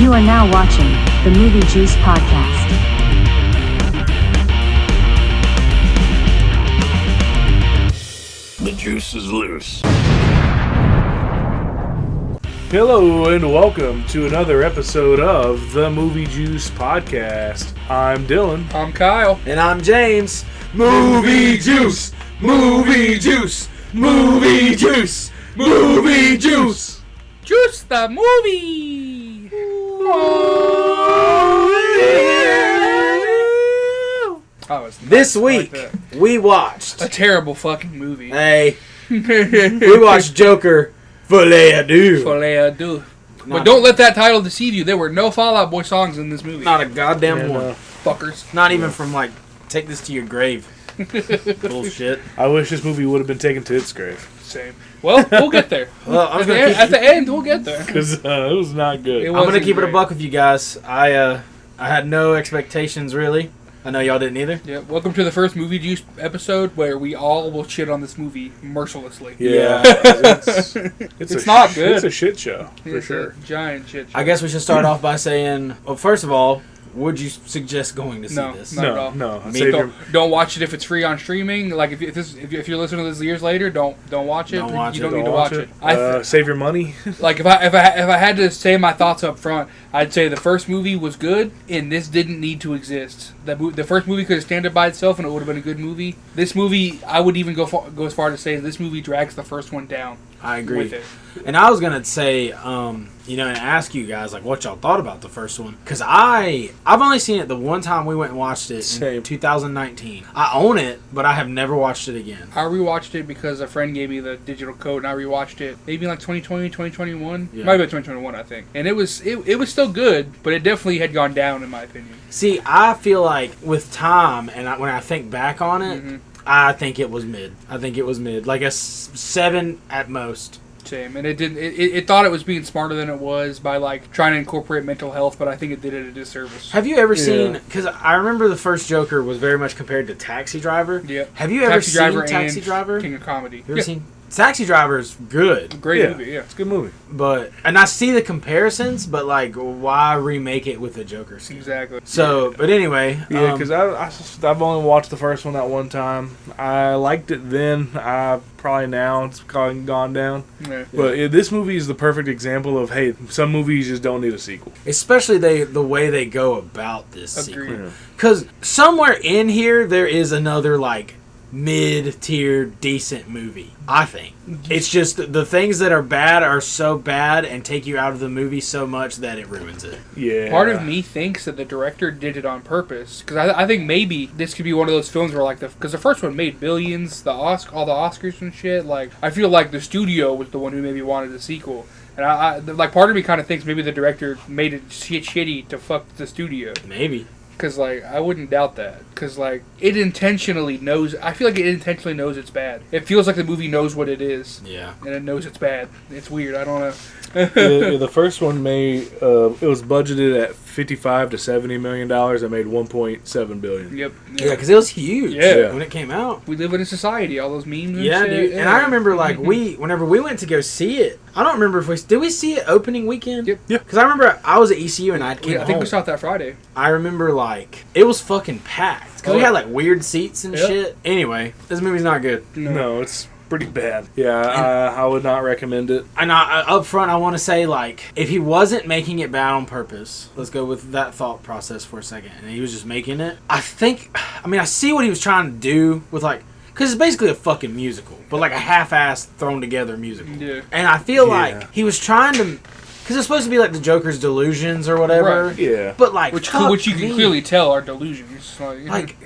You are now watching the Movie Juice Podcast. The juice is loose. Hello and welcome to another episode of the Movie Juice Podcast. I'm Dylan. I'm Kyle. And I'm James. Movie Juice! Movie Juice! Movie Juice! Movie Juice! Juice the movie! This week, we watched a terrible fucking movie. we watched Joker, Folie, Deux. Folie, Deux. But don't let that title deceive you. There were no Fall Out Boy songs in this movie. Not a goddamn one. Fuckers. Not even from, like, Take This to Your Grave. Bullshit. I wish this movie would have been taken to its grave. Same. Well, we'll get there. Well, At the end, we'll get there. Because it was not good. I'm going to keep it a buck with you guys. I had no expectations, really. I know y'all didn't either. Yeah. Welcome to the first Movie Juice episode where we all will shit on this movie mercilessly. Yeah. It's not good. It's a shit show, for It's sure. a giant shit show. I guess we should start off by saying, well, first of all, would you suggest going to see this? Not at all. No. Don't watch it if it's free on streaming. Like if you're listening to this years later, don't watch it. Don't watch you it. don't need to watch it. Save your money. Like if I had to say my thoughts up front, I'd say the first movie was good, and this didn't need to exist. The first movie could have stood by itself, and it would have been a good movie. This movie, I would even go as far to say this movie drags the first one down. I agree. With it. And I was gonna say, and ask you guys like what y'all thought about the first one, because I've only seen it the one time we went and watched it in 2019. I own it, but I have never watched it again. I rewatched it because a friend gave me the digital code, and I rewatched it maybe like 2020, 2021. Yeah. Might have been 2021, I think. And it was still good, but it definitely had gone down in my opinion. See, I feel like with time, and when I think back on it, I think it was mid. Like a 7 at most. Same, and it didn't. It thought it was being smarter than it was by like trying to incorporate mental health, but I think it did it a disservice. Have you ever seen? Because I remember the first Joker was very much compared to Taxi Driver. Yeah. Have you ever seen Taxi Driver? King of Comedy. You ever seen? Taxi Driver's good. Great movie. Yeah, it's a good movie. And I see the comparisons, but like, why remake it with a Joker scene? Exactly. So, but anyway. Yeah, because I've only watched the first one that one time. I liked it then. Probably now it's gone down. Yeah. But this movie is the perfect example of, hey, some movies just don't need a sequel. Especially the way they go about this sequel. Yeah. Because somewhere in here, there is another, like, mid-tier decent movie, I think. It's just the things that are bad are so bad and take you out of the movie so much that it ruins it. Yeah. Part of me thinks that the director did it on purpose, because I think maybe this could be one of those films where, like, because the first one made billions, all the Oscars and shit. Like, I feel like the studio was the one who maybe wanted a sequel. And I like, part of me kind of thinks maybe the director made it shitty to fuck the studio. Maybe. Because, like, I wouldn't doubt that. Because, like, it intentionally knows... I feel like it intentionally knows it's bad. It feels like the movie knows what it is. Yeah. And it knows it's bad. It's weird. I don't know. the first one made... it was budgeted at $55 to $70 million. It made $1.7 billion. Yep. Yeah, because it was huge when it came out. We live in a society. All those memes and yeah, shit. dude. Yeah. And I remember, like, whenever we went to go see it, I don't remember if did we see it opening weekend? Yep. Yeah. Because I remember I was at ECU and I came I think home. we saw it that Friday. I remember, like, it was fucking packed. Because we had, like, weird seats and Yep. shit. Anyway, this movie's not good. No, it's pretty bad. Yeah, I would not recommend it. And up front, I want to say, like, if he wasn't making it bad on purpose, let's go with that thought process for a second, and he was just making it, I see what he was trying to do with, like, because it's basically a fucking musical, but, like, a half-assed, thrown-together musical. Yeah. And I feel like he was trying to... Because it's supposed to be like the Joker's delusions or whatever. Right. Yeah. But like... Which you can clearly tell are delusions. Like,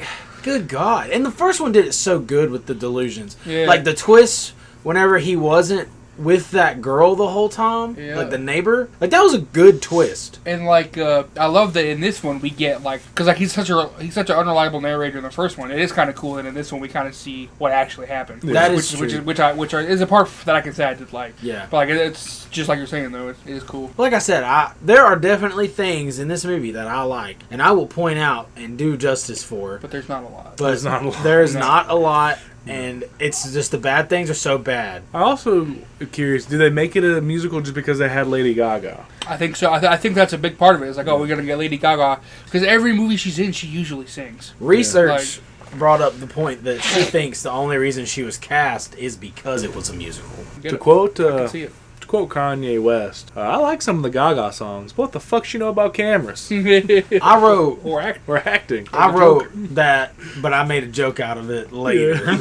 good God. And the first one did it so good with the delusions. Yeah. Like the twist whenever he wasn't with that girl the whole time. Yeah. Like the neighbor. Like that was a good twist. And like, I love that in this one we get like, because like he's such an unreliable narrator in the first one. It is kind of cool, and in this one we kind of see what actually happened. Yeah. That is true. Which is a part that I can say I did like. Yeah. But like it's just like you're saying though, it is cool. Like I said, there are definitely things in this movie that I like, and I will point out and do justice for. But there's not a lot. But There's not a lot. There's not a lot. and it's just the bad things are so bad. I also am curious, do they make it a musical just because they had Lady Gaga? I think so. I think that's a big part of it. It's like, oh, we're gonna get Lady Gaga because every movie she's in, she usually sings. Research brought up the point that she thinks the only reason she was cast is because it was a musical. To quote, I can see it. to quote Kanye West, I like some of the Gaga songs, but what the fuck she know about cameras? I wrote Or act. We're acting. I wrote that, but I made a joke out of it later. In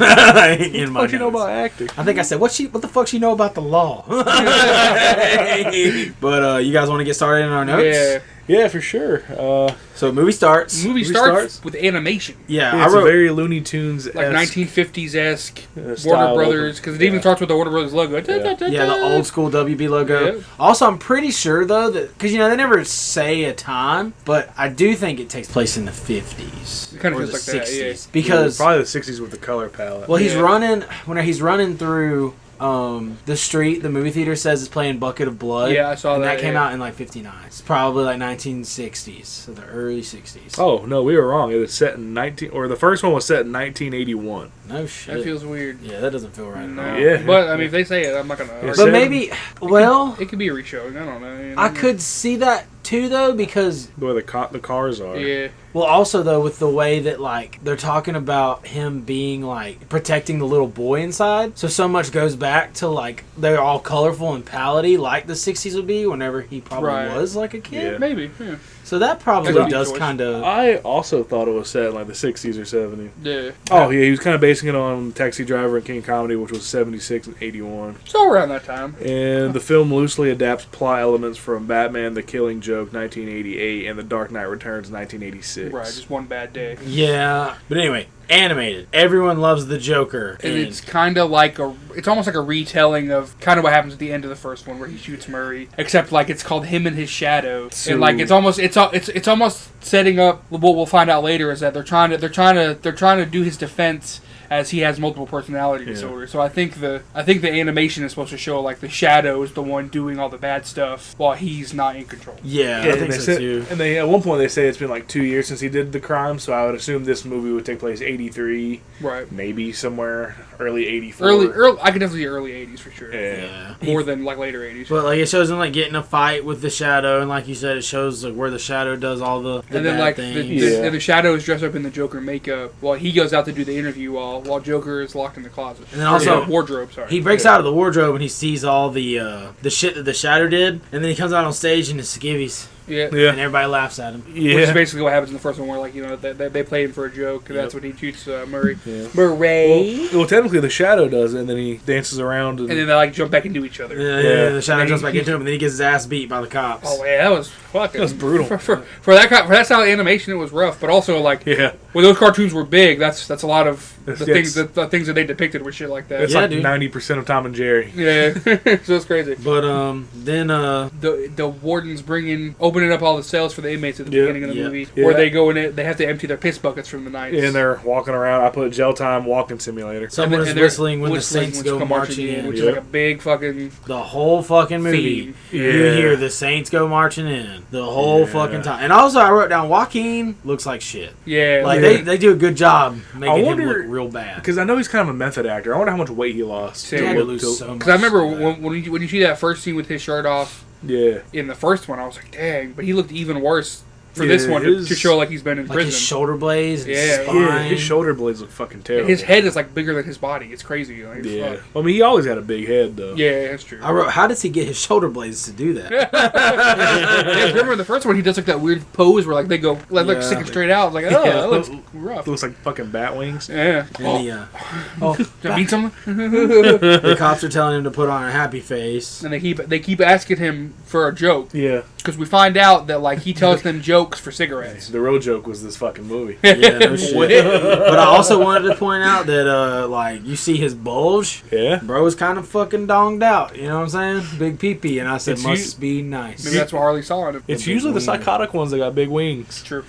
my What you know notes. about acting? I think I said, what the fuck she know about the law? But you guys want to get started in our notes? Yeah. Yeah, for sure. So movie starts. Movie starts with animation. Yeah, It's I a wrote. very Looney Tunes Like 1950s-esque Warner style Brothers, because it even starts with the Warner Brothers logo. Yeah, the old school WB logo. Yeah. Also, I'm pretty sure though that because they never say a time, but I do think it takes place in the 50s It kinda or feels the like that, 60s yeah. because probably the 60s with the color palette. well, he's Yeah. running when he's running through the street. The movie theater says it's playing Bucket of Blood. Yeah, I saw and that, that came yeah. out in like 59. It's probably like 1960s, so the early 60s. Oh no, we were wrong. It was set in the first one was set in 1981. No shit. That feels weird. Yeah, that doesn't feel right. No. at all. Yeah. But, I mean, if they say it, I'm not going to Yeah, argue. But Seven. maybe, well, It could be a reshowing. I don't know. You know? I could see that too though because The way the cars are. Yeah. well, also though with the way that like they're talking about him being like protecting the little boy inside, so much goes back to like they're all colorful and pallety like the 60s would be whenever he probably Right. was like a kid. Yeah. Maybe. Yeah. So that probably That could be does choice. kind of. I also thought it was set in like the 60s or 70s. Yeah. Oh yeah, he was kind of basing it on Taxi Driver and King of Comedy, which was 76 and 81. So around that time. And the film loosely adapts plot elements from Batman: The Killing Joke 1988 and The Dark Knight Returns 1986. Right. Just one bad day. Yeah, but anyway, animated. Everyone loves the Joker, And it's kind of like it's almost like a retelling of kind of what happens at the end of the first one where he shoots Murray, except like it's called Him and His Shadow, and like it's almost setting up what we'll find out later is that they're trying to do his defense as he has multiple personality disorder. So I think the animation is supposed to show like the Shadow is the one doing all the bad stuff while he's not in control. yeah, I and think they so said- too. And they at one point they say it's been like 2 years since he did the crime, so I would assume this movie would take place 83, Right. maybe somewhere early 84. Early, I can definitely see early '80s for sure. Yeah. More than like later '80s. But like it shows him like getting a fight with the Shadow, and like you said, it shows like where the Shadow does all the And then bad like things. Yeah. the Shadow is dressed up in the Joker makeup while he goes out to do the interview while Joker is locked in the closet. And then also- Or wardrobe. Sorry. He breaks out of the wardrobe and he sees all the shit that the Shadow did, and then he comes out on stage and it's skivvies, yeah. Yeah. and everybody laughs at him. Which is Yeah. basically what happens in the first one, where like they play him for a joke. And that's what he shoots Murray. Yeah. Murray. Well, technically the Shadow does it, and then he dances around. And then they like jump back into each other. Yeah, the Shadow And jumps he- back into him, and then he gets his ass beat by the cops. Oh yeah, that was fucking. That was brutal. For that style of animation, it was rough. But also like yeah. when those cartoons were big, that's a lot of the That's- things that they depicted were shit like that. It's Yeah, like dude. 90% of Tom and Jerry. Yeah, so it's crazy. But then The wardens opening up all the cells for the inmates at the Yeah. beginning of the Yeah. movie, Yeah. where they go in it, they have to empty their piss buckets from the nights. And they're walking around. I put Jail Time Walking Simulator. someone is they're whistling when the whistling Saints when go come marching in. which is Yep. like a big fucking The whole fucking movie, theme. you Yeah. hear the Saints go marching in the whole Yeah. fucking time. And also, I wrote down Joaquin looks like shit. Yeah, Like Yeah. they do a good job making him wonder- look real bad. Because I know he's kind of a method actor. I wonder how much weight he lost. Same. He had to to look lose to- so much. because I remember for that. when you see that first scene with his shirt off Yeah. in the first one, I was like, dang, but he looked even worse for Yeah, this one to his- show like he's been in like his prison. shoulder blades, and Yeah. his spine. Yeah, his shoulder blades look fucking terrible. His head is like bigger than his body. It's crazy. Like, Yeah. fuck. Well, I mean, he always had a big head, though. Yeah, that's true. I wrote, how does he get his shoulder blades to do that? Yeah, remember in the first one he does like that weird pose where like they go like Yeah. sticking straight out. It's like, oh, Yeah. that looks rough. It looks like fucking bat wings. Yeah. And Oh, the, does that mean something? the cops are telling him to put on a happy face. And they keep asking him for a joke Yeah. because we find out that like he tells them jokes for cigarettes. The real joke was this fucking movie. Yeah, no shit. What? But I also wanted to point out that like you see his bulge. Yeah. Bro was kind of fucking donged out, you know what I'm saying? Big pee-pee, and I said, It's must be nice. Maybe that's what Harley saw in him. It's big usually the wing. psychotic ones that got big wings. True.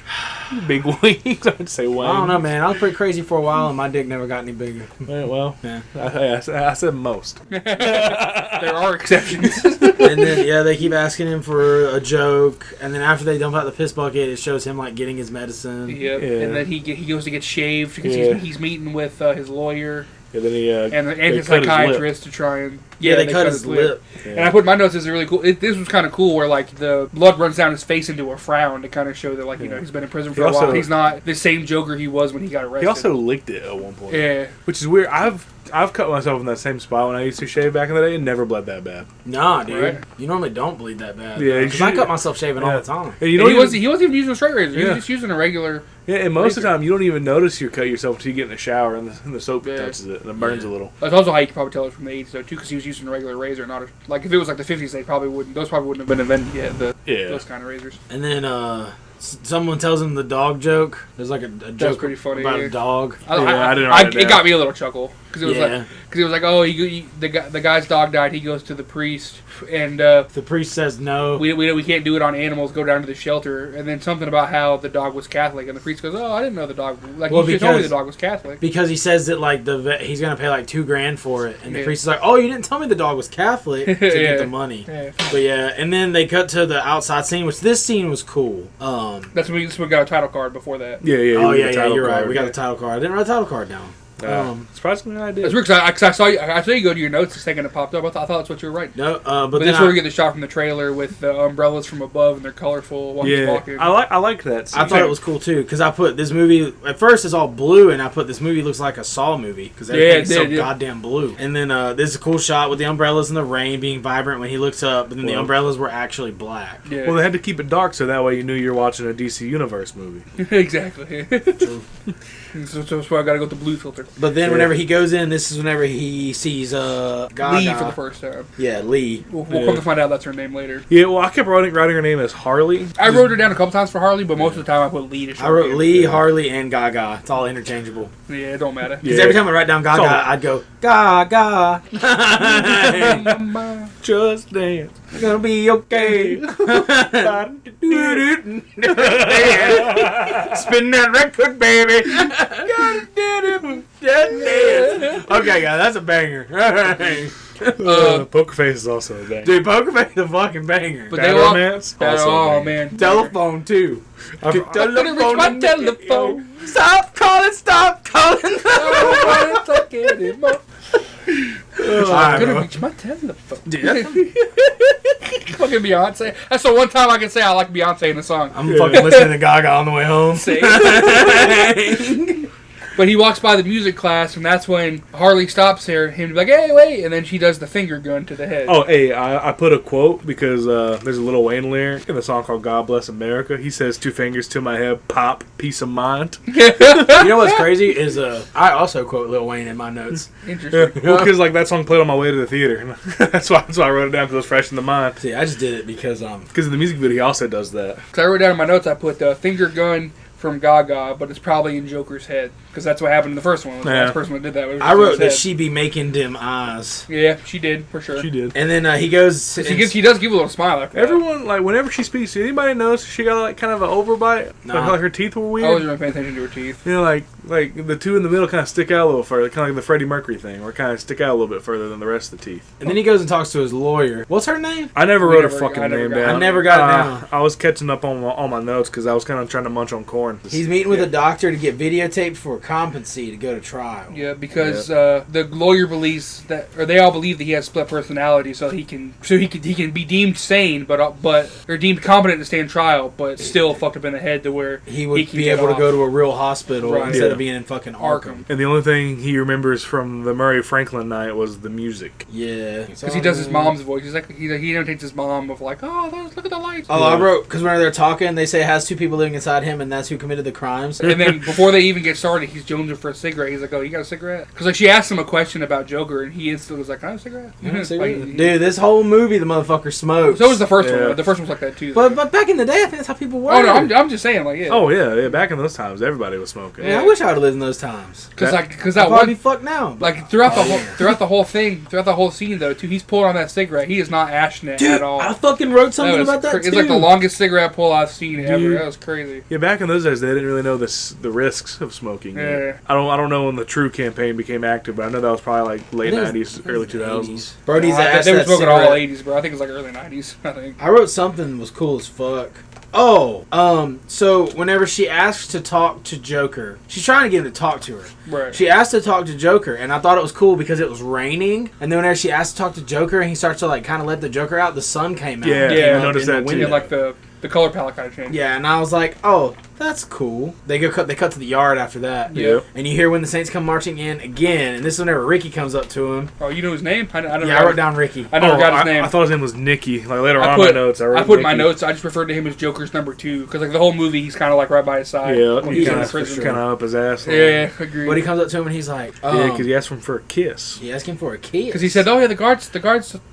Big wings. I'd say wings. I don't know, man. I was pretty crazy for a while, and my dick never got any bigger. Well, Yeah. I said most. There are exceptions. And then, yeah, they keep asking him for a joke, and then after they dump out the piss bucket, it shows him, like, getting his medicine. Yep. Yeah. And then he goes to get shaved because Yeah. he's meeting with his lawyer. Yeah, then he and his cut his lip. psychiatrist to try and They cut his lip. Yeah. And I put in my notes this is really cool. This was kind of cool where like the blood runs down his face into a frown to kind of show that like you know he's been in prison for a while. He's not the same Joker he was when he got arrested. He also licked it at one point. Yeah, which is weird. I've cut myself in that same spot when I used to shave back in the day and never bled that bad. Nah, dude. Right. You normally don't bleed that bad. Yeah, because I cut myself shaving all the time. And he wasn't even using a straight razor. He was just using a regular. Yeah, and most of the time you don't even notice you cut yourself until you get in the shower and the soap touches it and it burns a little. That's also how you can probably tell it from the 80s though too, because he was using a regular razor, not a, like if it was like the 50s, those probably wouldn't have been invented yet. Those kind of razors. And then someone tells him the dog joke. There's like a joke pretty funny, about a dog. I didn't write it down. It got me a little chuckle because it was like oh the guy's dog died. He goes to the priest and The priest says no. we can't do it on animals. Go down to the shelter. And then something about how the dog was Catholic, and the priest goes, "Oh, I didn't know the dog. Like you should tell me the dog was Catholic." Because he says that like he's gonna pay like $2,000 for it, and the priest is like, "Oh, you didn't tell me the dog was Catholic to get the money." Yeah. But yeah, and then they cut to the outside scene, which this scene was cool. That's when we got a title card before that. Yeah. You're right. We got the title card. I didn't write the title card down. Surprisingly, I did. That's weird because I saw you go to your notes the second it popped up. I thought that's what you were writing. No, but this is where we get the shot from the trailer with the umbrellas from above and they're colorful while he's walking. I like that scene. I thought it was cool too because I put this movie at first it's all blue and I put this movie looks like a Saw movie because everything's so goddamn blue. And then this is a cool shot with the umbrellas and the rain being vibrant when he looks up, and then the umbrellas were actually black. Yeah. Well, they had to keep it dark so that way you knew you were watching a DC Universe movie. Exactly. True. So that's why I gotta go with the blue filter. But then whenever he goes in, this is whenever he sees Gaga. Lee for the first time. Yeah, Lee. We'll come to find out that's her name later. Yeah, well, I kept writing her name as Harley. I wrote her down a couple times for Harley, but most of the time I put Lee to show. I wrote Lee, Harley, and Gaga. It's all interchangeable. Yeah, it don't matter. Because every time I write down Gaga, I'd go, Gaga. Just dance. It's gonna be okay. Spin that record, baby. Okay, guys, that's a banger. Poker Face is also a banger. Dude, Poker Face is a fucking banger. But Bad they all, Romance, also a banger. man. Telephone, too. I couldn't reach my telephone. Stop calling, stop calling. I don't want to talk anymore. I couldn't reach my telephone. Dude, that's fucking Beyonce. That's the one time I can say I like Beyonce in a song. I'm fucking listening to Gaga on the way home. But he walks by the music class, and that's when Harley stops there. Him to be like, "Hey, wait!" And then she does the finger gun to the head. Oh, hey, I put a quote because there's a Lil Wayne lyric in the song called "God Bless America." He says, "2 fingers to my head, pop, peace of mind." You know what's crazy is I also quote Lil Wayne in my notes. Interesting. Well, because like that song played on my way to the theater. that's why I wrote it down because it was fresh in the mind. See, I just did it because Because in the music video, he also does that. Because I wrote down in my notes, I put finger gun from Gaga, but it's probably in Joker's head because that's what happened in the first one. The last person that did that. I wrote that she be making them eyes. Yeah, she did for sure. She did. And then he goes. He does give a little smile after Everyone like whenever she speaks, did anybody notice she got like kind of an overbite? Nah. Like her teeth were weird. I wasn't really paying attention to her teeth. You know, like the two in the middle kind of stick out a little further, kind of like the Freddie Mercury thing, or kind of stick out a little bit further than the rest of the teeth. And then he goes and talks to his lawyer. What's her name? I never wrote her fucking name down. I never got it down. I was catching up on my notes because I was kind of trying to munch on corn. He's meeting with a doctor to get videotaped for competency to go to trial. Yeah, because the lawyer believes that, or they all believe that he has split personality, so he can be deemed sane, or deemed competent to stand trial, but still fucked up in the head to where he would be able to go to a real hospital instead of being in fucking Arkham. And the only thing he remembers from the Murray Franklin night was the music. Yeah, because he does his mom's voice. He's like he imitates his mom of like, oh, look at the lights. Oh, I wrote because when they're talking, they say it has 2 people living inside him, and that's who committed the crimes. And then before they even get started, he's jonesing for a cigarette. He's like, "Oh, you got a cigarette?" Because like she asked him a question about Joker, and he instantly was like, "Can I have a cigarette?" Dude, this whole movie, the motherfucker smokes. So was the first one. The first one was like that too. But back in the day, I think that's how people were. Oh no, I'm just saying, like, yeah. Oh yeah. Back in those times, everybody was smoking. Yeah, I wish I would have lived in those times. Because that I'd probably be fucked now. Like throughout the whole scene though, too, he's pulling on that cigarette. He is not ashing it at all. I fucking wrote something about that too. It's like the longest cigarette pull I've seen ever. That was crazy. Yeah, back in those days, they didn't really know the risks of smoking. Yeah. I don't know when the True campaign became active, but I know that was probably like late 90s, early 2000s. Brody's ass. They were smoking all 80s, bro. I think it was like early 90s. I think. I wrote something that was cool as fuck. So whenever she asks to talk to Joker, she's trying to get him to talk to her. Right. She asked to talk to Joker, and I thought it was cool because it was raining. And then whenever she asked to talk to Joker, and he starts to like kind of let the Joker out, the sun came out. Yeah, I noticed that too. Yeah, like the color palette kind of changed. Yeah, and I was like, oh, that's cool. They cut to the yard after that. Yep. And you hear when the Saints come marching in again, and this is whenever Ricky comes up to him. Oh, you know his name? I wrote down Ricky. I never got his name. I thought his name was Nicky. Like later on in my notes, I put in my notes. I just referred to him as Joker's number 2 because like the whole movie, he's kind of like right by his side. Yeah, when he's in the kind prison. of up his ass. Yeah, agreed. But he comes up to him and he's like, yeah, because he asked him for a kiss. He asked him for a kiss. Because he said, "Oh yeah, the guards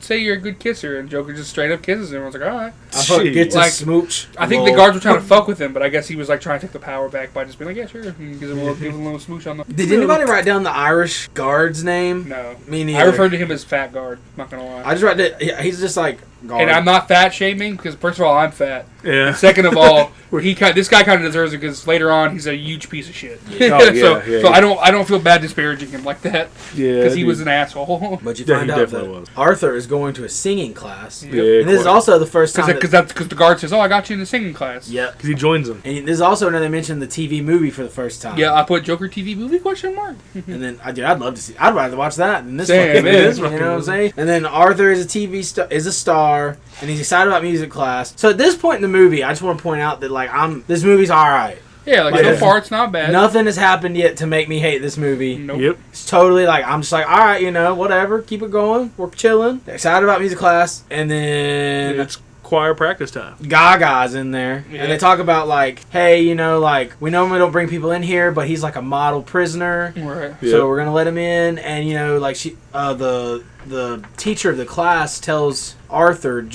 say you're a good kisser," and Joker just straight up kisses him. I was like, "All right." I thought gets like, a smooch. I think the guards were trying to fuck with him, but I guess he was like trying to take the power back by just being like, "Yeah, sure," and give him a little smooch on the. Did anybody write down the Irish guard's name? No, me neither. I referred to him as Fat Guard. Not gonna lie. I just read that. He's just like guard. And I'm not fat shaming because first of all, I'm fat. Yeah. And second of all, this guy kind of deserves it because later on he's a huge piece of shit. Yeah. Oh, yeah, so I don't feel bad disparaging him like that. Yeah. Because he was an asshole. But you Yeah, find he out definitely that was. Arthur is going to a singing class. Yeah, And this is also the first time. Because the guard says, "Oh, I got you in the singing class." Yep. Because he joins him. And this is also when they mentioned the TV movie for the first time. Yeah, I put Joker TV movie question mark. And then I'd love to see. I'd rather watch that than this Damn, fucking man. movie. You know what I'm saying? And then Arthur is a star, and he's excited about music class. So at this point in the movie, I just want to point out that like this movie's all right. Yeah, like so far it's not bad. Nothing has happened yet to make me hate this movie. Nope. Yep. It's totally like I'm just like, all right, whatever, keep it going. We're chilling. Excited about music class, and then It's choir practice time. Gaga's in there, Yeah. and they talk about like, hey, like we normally don't bring people in here, but he's like a model prisoner, Right. Yep. so we're gonna let him in. And like the teacher of the class tells Arthur's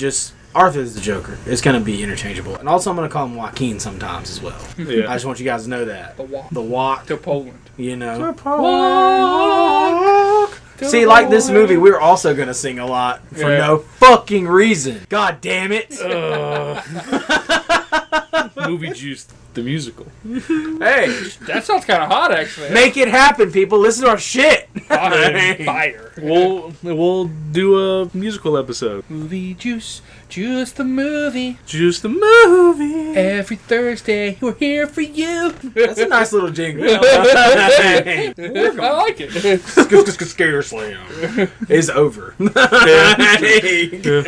the Joker. It's gonna be interchangeable, and also I'm gonna call him Joaquin sometimes as well. Yeah. I just want you guys to know that The walk, to Poland. Walk. See, like this movie, we're also gonna sing a lot for no fucking reason. God damn it! Movie Juice, the musical. Hey, That sounds kind of hot, actually. make it happen, people. Listen to our shit. Fire. We'll do a musical episode. Movie Juice the movie. Juice the movie. Every Thursday, we're here for you. That's a nice little jingle. I like it. Scare Slam is over. Yeah.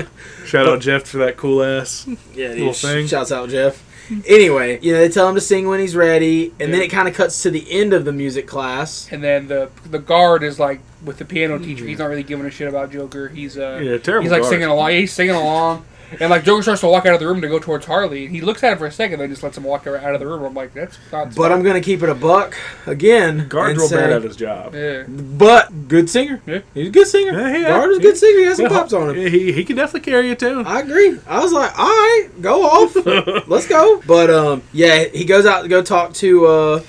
Shout out Jeff for that cool ass. Yeah, Little thing. Shouts out, Jeff. Anyway, they tell him to sing when he's ready, and then it kind of cuts to the end of the music class. And then the guard is like with the piano teacher. He's not really giving a shit about Joker. He's terrible. He's like guard. singing along. Yeah, he's singing along. And like Joker starts to walk out of the room to go towards Harley. He looks at him for a second, then just lets him walk out of the room. I'm like, that's not. But I'm gonna keep it a buck again. Guard's and real say, bad at his job. Yeah. But good singer. Yeah. He's a good singer. Yeah, Guard is a good singer. He has some pops on him. He can definitely carry it too. I agree. I was like, all right, go off. Let's go. But he goes out to go talk to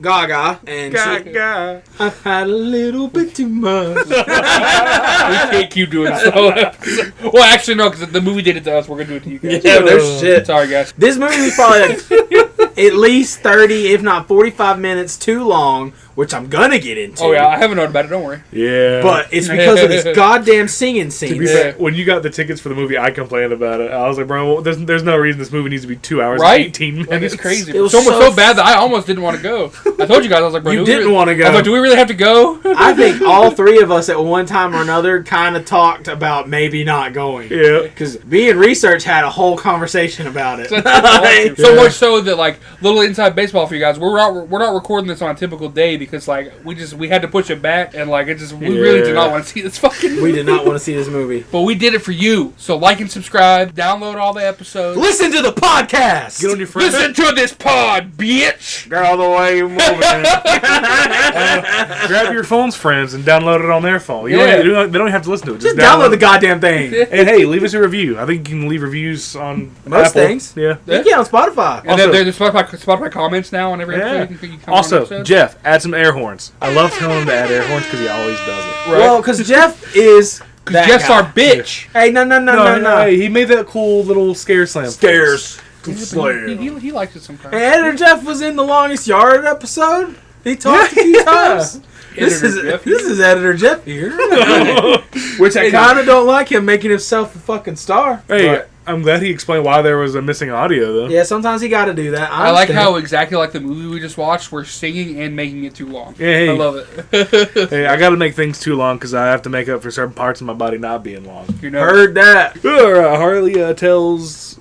Gaga, and Gaga. I've had a little bit too much. We can't keep doing this. Well, actually, no, because the movie did it to us. We're gonna do it to you guys. Yeah, no shit. Sorry, guys. This movie was probably like at least 30, if not 45 minutes too long, which I'm gonna get into. Oh yeah, I have a note about it. Don't worry. Yeah. But it's because of this goddamn singing scene. To be fair, when you got the tickets for the movie, I complained about it. I was like, bro, there's no reason this movie needs to be 2 hours Right? and 18 minutes. Like, it's crazy. It was so bad that I almost didn't want to go. I told you guys, I was like, bro, You do we didn't really- wanna go. I was like, do we really have to go? I think all three of us at one time or another kind of talked about maybe not going. Yeah. Because me and Research had a whole conversation about it. So much so that like little inside baseball for you guys. We're not recording this on a typical day because like we had to push it back and like we really did not want to see this fucking movie. We did not want to see this movie. But we did it for you. So like and subscribe, download all the episodes. Listen to the podcast. Get on your friends. Listen to this pod, bitch. Girl, the way you moving. Grab your phone's friends and download it on their phone. Yeah. They don't have to listen to it. Just download the goddamn thing. And hey, leave us a review. I think you can leave reviews on Most Apple. things. Yeah. You can on Spotify. And Also- then there's Spotify comments now on every episode. You can comment on Also, episodes. Jeff, add some air horns. I love telling him to add air horns because he always does it. Right. Well, because Jeff is that Jeff's guy. our bitch. Hey, no. He made that cool little scare slam. Scares. He likes it sometimes. Hey, Editor Jeff was in the Longest Yard episode. He talked a few times. This is Editor Jeff here. Which I kind of don't like him making himself a fucking star. Hey, but I'm glad he explained why there was a missing audio, though. Yeah, sometimes you got to do that. I like understand. how exactly like the movie we just watched, we're singing and making it too long. Yeah, hey. I love it. Hey, I gotta make things too long because I have to make up for certain parts of my body not being long. You know, Heard that. Harley tells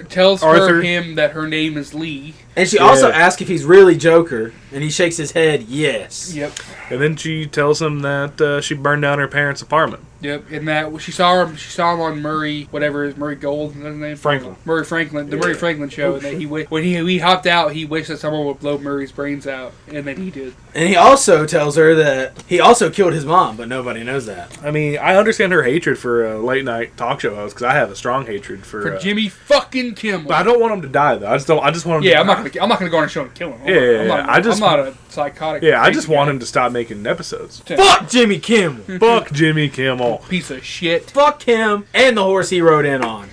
tells Arthur. him that her name is Lee. And she also asks if he's really Joker, and he shakes his head, yes. Yep. And then she tells him that she burned down her parents' apartment. Yep, and that she saw him on Murray, whatever is Murray Gold, is his name? Franklin. Murray Franklin, the Murray Franklin show, and that when he hopped out, he wished that someone would blow Murray's brains out, and then he did. And he also tells her that he also killed his mom, but nobody knows that. I mean, I understand her hatred for a late night talk show host because I have a strong hatred for Jimmy fucking Kimmel. But I don't want him to die though. I just want him. Yeah, to I'm not gonna go on a show and kill him. Yeah, I'm not a psychotic. Yeah, I just crazy want guy. him to stop making episodes. Fuck Jimmy Kimmel. Fuck Jimmy Kimmel. Piece of shit. Fuck him and the horse he rode in on.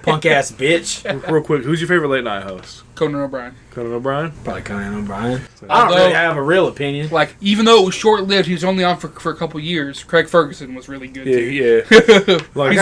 Punk ass bitch. Real quick, who's your favorite late night host? Conan O'Brien. Conan O'Brien? Probably Conan O'Brien. I don't Although- really have a real opinion. Like, even though it was short lived, he was only on for a couple years. Craig Ferguson was really good too. Yeah. Like,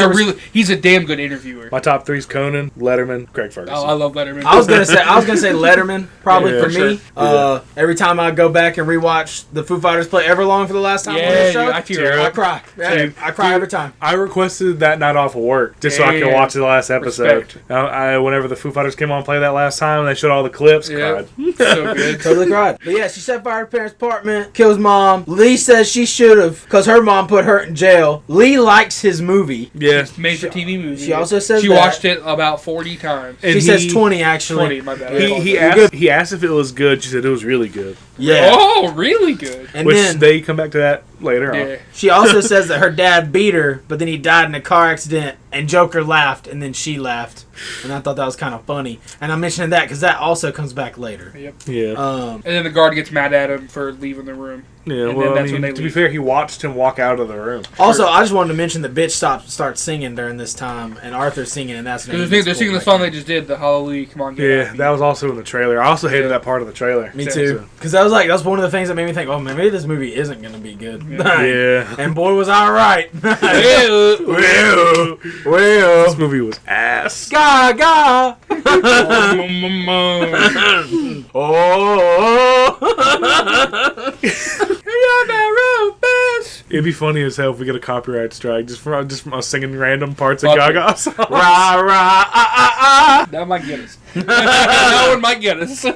He's a damn good interviewer. my top three's Conan, Letterman, Craig Ferguson. Oh, I love Letterman. I was gonna say Letterman probably Yeah, for for me. sure. Every time I go back and rewatch the Foo Fighters play Everlong for the last time on Yeah, the show, I tear I up. cry. Yeah, I cry every time. I requested that night off of work just so I could Yeah. watch the last episode. Respect. Whenever the Foo Fighters came on and played that last time and they showed all the clips, Yeah. cried. So good. Totally cried. But yeah, she set fire to her parents' apartment, kills mom. Lee says she should have, because her mom put her in jail. Lee likes his movie. Yeah. Made for TV movie. She also says she that. watched it about 40 times. And She says he- 20 actually. 20, my bad. He asked if it was good. She said it was really good. Yeah. Oh, really good. And Which then they come back to that later Yeah. on. she also says that her dad beat her, but then he died in a car accident, and Joker laughed, and then she laughed. And I thought that was kind of funny. And I'm mentioning that because that also comes back later. Yep. Yeah. And then the guard gets mad at him for leaving the room. Yeah, And well, then I that's when mean, they to be leave. fair, he watched him walk out of the room. Also, I just wanted to mention that bitch starts singing during this time, and Arthur's singing, and that's when he They're gets singing the pulled song back they just did, the Hallelujah, Come On, Get Yeah, Off Me. that was also in the trailer. I also hated that part of the trailer. in. Me too. Because that was one of the things that made me think, oh man, maybe this movie isn't going to be good. Yeah. And boy, was I right. Yeah. Well. This movie was ass. Gaga. Oh. It'd be funny as hell if we get a copyright strike just from us singing random parts of Fuck it. Gaga songs. Rah, rah, That might get us. That one might get us. Fuck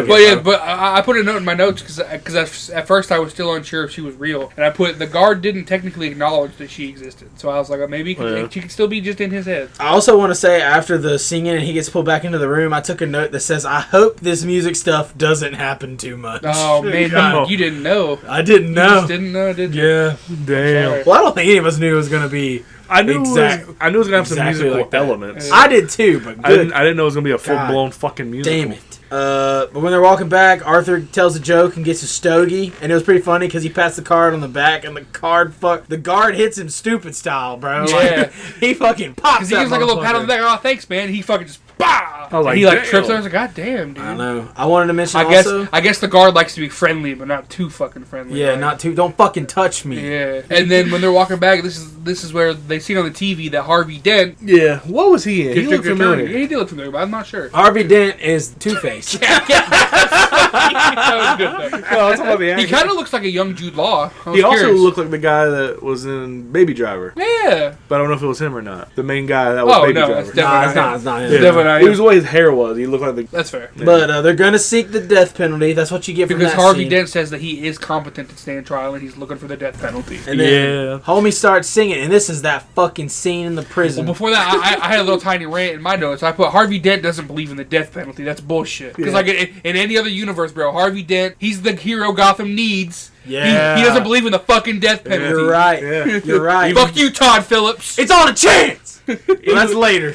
But it, yeah, bro. but I put a note in my notes because at first I was still unsure if she was real, and I put the guard didn't technically acknowledge that she existed, so I was like, maybe she could still be just in his head. I also want to say, after the singing and he gets pulled back into the room, I took a note that says, I hope this music stuff doesn't happen too much. Oh man, No. you didn't know. I didn't You know. just didn't know, did you? Yeah. Damn. Sorry. Well, I don't think any of us knew it was going to be. I knew Exact- it was going to have some exactly musical like that. elements. I did too, but I good. didn't know it was going to be a full-blown fucking musical. Damn it. But when they're walking back, Arthur tells a joke and gets a stogie, and it was pretty funny because he passed the card on the back, and the guard hits him stupid style, bro. Yeah. Like, he fucking pops. Because he gives like a little pat on the back. Oh, thanks, man. He fucking just bah. I was like, he like damn. trips. I was like, God damn, dude. I don't know. I wanted to mention I also. guess the guard likes to be friendly, but not too fucking friendly. Yeah, like. not too. Don't fucking touch me. Yeah, and then when they're walking back, this is where they see on the TV that Harvey Dent. Yeah. What was he in? He looked District Attorney. familiar. Yeah, he did look familiar, but I'm not sure. Harvey Dent is Two-Face. That was good, though. No, I'm talking about the He actor. kind of looks like a young Jude Law. I was He also curious. looked like the guy that was in Baby Driver. Yeah. But I don't know if it was him or not. The main guy that was Oh, Baby no, Driver. it's definitely Nah, it's not. It's not him. Yeah. Definitely not It him. was the way his hair was. He looked like the... That's fair. But they're gonna seek the death penalty. That's what you get from Because that Harvey scene. Dent says that he is competent to stand trial and he's looking for the death penalty. And then Yeah. homie starts singing, and this is that fucking scene in the Well, prison. before that, I had a little tiny rant in my notes. I put Harvey Dent doesn't believe in the death penalty. That's bullshit. Because Yeah. like in any other universe, bro, Harvey Dent, he's the hero Gotham needs. Yeah. He doesn't believe in the fucking death penalty. You're right. Yeah. You're right. Fuck you, Todd Phillips. It's on a chance. Well, that's later.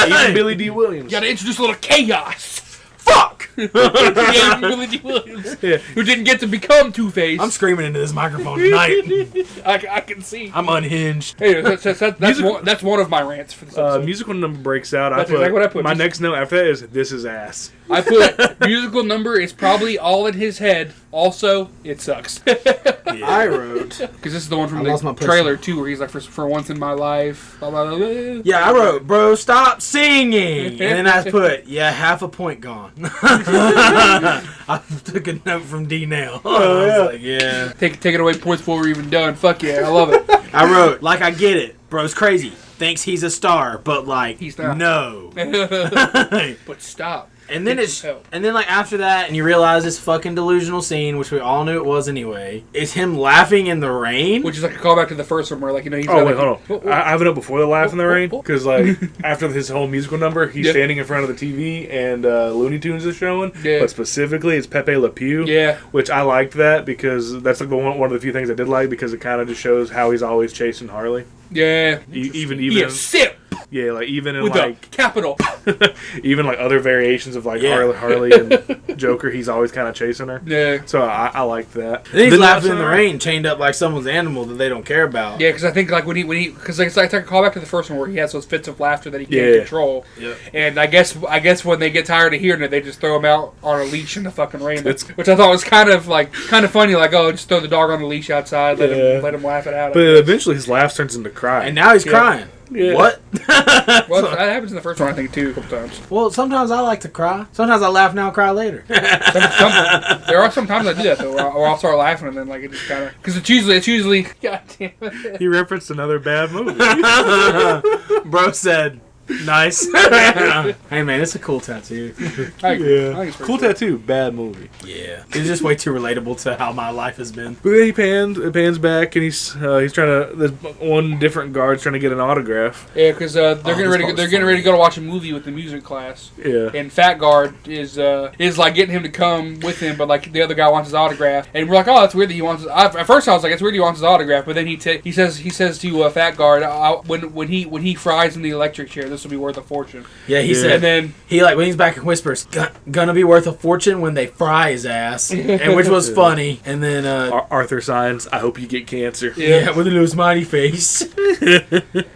Even Billy D. Williams. You gotta introduce a little chaos. fuck! Yeah, Billy D. Williams, Yeah. who didn't get to become Two-Face. I'm screaming into this microphone tonight. I can see. I'm unhinged. Hey, that's one of my rants for this episode. Musical number breaks out. That's exactly what I put. My next note after that is this is ass. I put musical number is probably all in his head. Also, it sucks. I wrote. Because this is the one from I lost my the place. trailer too, where he's like, for once in my life. Blah, blah, blah, blah. Yeah, I wrote, bro, stop singing. And then I put, yeah, half a point gone. I took a note from D Nail. I was like, yeah. Taking away points before we're even done. Fuck yeah, I love it. I wrote, like, I get it. Bro's crazy. Thinks he's a star, but like, He's not. no. But stop. And then Get it's, some help. and then like after that, and you realize this fucking delusional scene, which we all knew it was anyway, is him laughing in the rain. Which is like a callback to the first one, where like, you know, he's Oh, got, wait, like, hold on. I have it up before the laugh in the rain. oh. Because, like, after his whole musical number, he's Yeah. standing in front of the TV and Looney Tunes is showing. Yeah. But specifically, it's Pepe Le Pew. Yeah. Which I liked that because that's like one of the few things I did like because it kind of just shows how he's always chasing Harley. Yeah. Even Yeah, sip yeah, like even in with like a capital. even like other variations of like Yeah. Harley and Joker, he's always kind of chasing her. Yeah. So I liked that. And then he's Then laughing in also- the rain, chained up like someone's animal that they don't care about. Yeah, because I think like when he because it's like a callback to the first one where he has those fits of laughter that he can't Yeah. control. Yep. And I guess when they get tired of hearing it, they just throw him out on a leash in the fucking rain, It's- which I thought was kind of funny. Like, oh, just throw the dog on the leash outside, let him laugh it out. But eventually his laugh turns into crying. And now he's crying. Yeah. What? well, that happens in the first one, I think, too, a couple times. Well, sometimes I like to cry. Sometimes I laugh now, cry later. There are some times I do that though, or I'll start laughing and then like it just kind of because it's usually. God damn it. He referenced another bad movie. Bro said, nice. Hey, man, it's a cool tattoo. I agree. Yeah. I think it's pretty Cool tattoo, bad movie. Yeah. It's just way too relatable to how my life has been. But then it pans back, and he's trying to. There's one different guard's trying to get an autograph. Yeah, because they're getting ready. part's They're getting ready to go to watch a movie with the music class. Yeah. And Fat Guard is like getting him to come with him, but like the other guy wants his autograph, and we're like, oh, that's weird that he wants. At first, I was like, it's weird he wants his autograph, but then he says to Fat Guard, when he fries in the electric chair, this will be worth a fortune. Yeah, he Yeah. said, And then he like when he's back and whispers, gonna be worth a fortune when they fry his ass, and which was funny. And then Arthur signs, I hope you get cancer. yeah, with a little smiley face.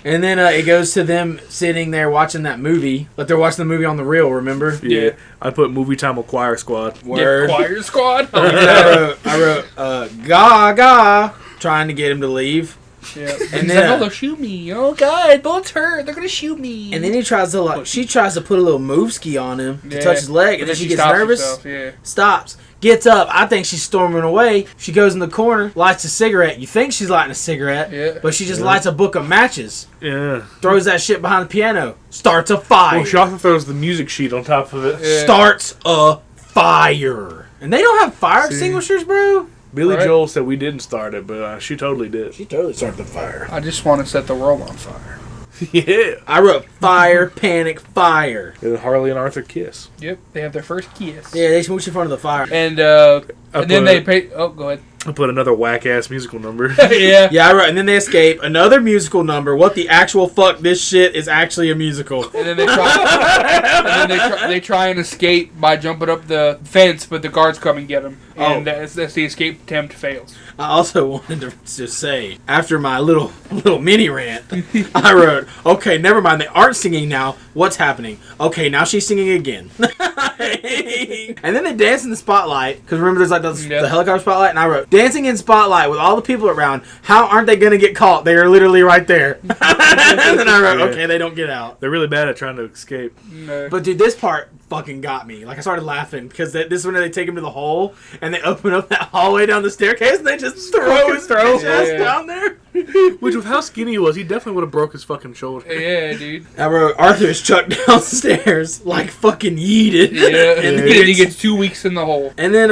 And then it goes to them sitting there watching that movie, but they're watching the movie on the reel. Remember? Yeah. I put movie time with Choir Squad. Word. Choir Squad. I wrote Gaga trying to get him to leave. Yeah. And And then, then, oh, they'll shoot me. Oh God, bullets hurt. They're gonna shoot me. And then he tries to like, she tries to put a little move ski on him to Yeah. touch his leg, But and then she gets stops nervous, herself, yeah. stops, gets up. I think she's storming away. She goes in the corner, lights a cigarette. You think she's lighting a cigarette, Yeah. but she just lights a book of matches, Yeah. throws that shit behind the piano, starts a fire, Well, she also throws the music sheet on top of it. Yeah. starts a fire. And they don't have fire extinguishers, bro. Billy Right. Joel said we didn't start it, but she totally did. She totally started the fire. I just want to set the world on fire. Yeah. I wrote fire, panic, fire. And then Harley and Arthur kiss. Yep, they have their first kiss. Yeah, they smooch in front of the fire. And then put- they pay. Oh, go ahead. I put another whack ass musical number. Yeah. Yeah, I wrote, and then they escape. Another musical number. What the actual fuck? This shit is actually a musical. And then they try. they try and escape by jumping up the fence, but the guards come and get them. And that's the escape attempt fails. I also wanted to just say, after my little mini rant, I wrote, okay, never mind. They aren't singing now. What's happening? Okay, now she's singing again. And then they dance in the spotlight, because remember there's like the helicopter spotlight, and I wrote, dancing in spotlight with all the people around, how aren't they going to get caught? They are literally right there. And then I wrote, okay, they don't get out. They're really bad at trying to escape. No. But dude, this part fucking got me. Like, I started laughing, because this is when they take him to the hole, and they open up that hallway down the staircase, and they just throw his ass down there. Which, with how skinny he was, he definitely would have broke his fucking shoulder. Yeah, dude. I wrote, Arthur is chucked downstairs like fucking yeeted. Yeah. And And then he gets 2 weeks in the hole. And then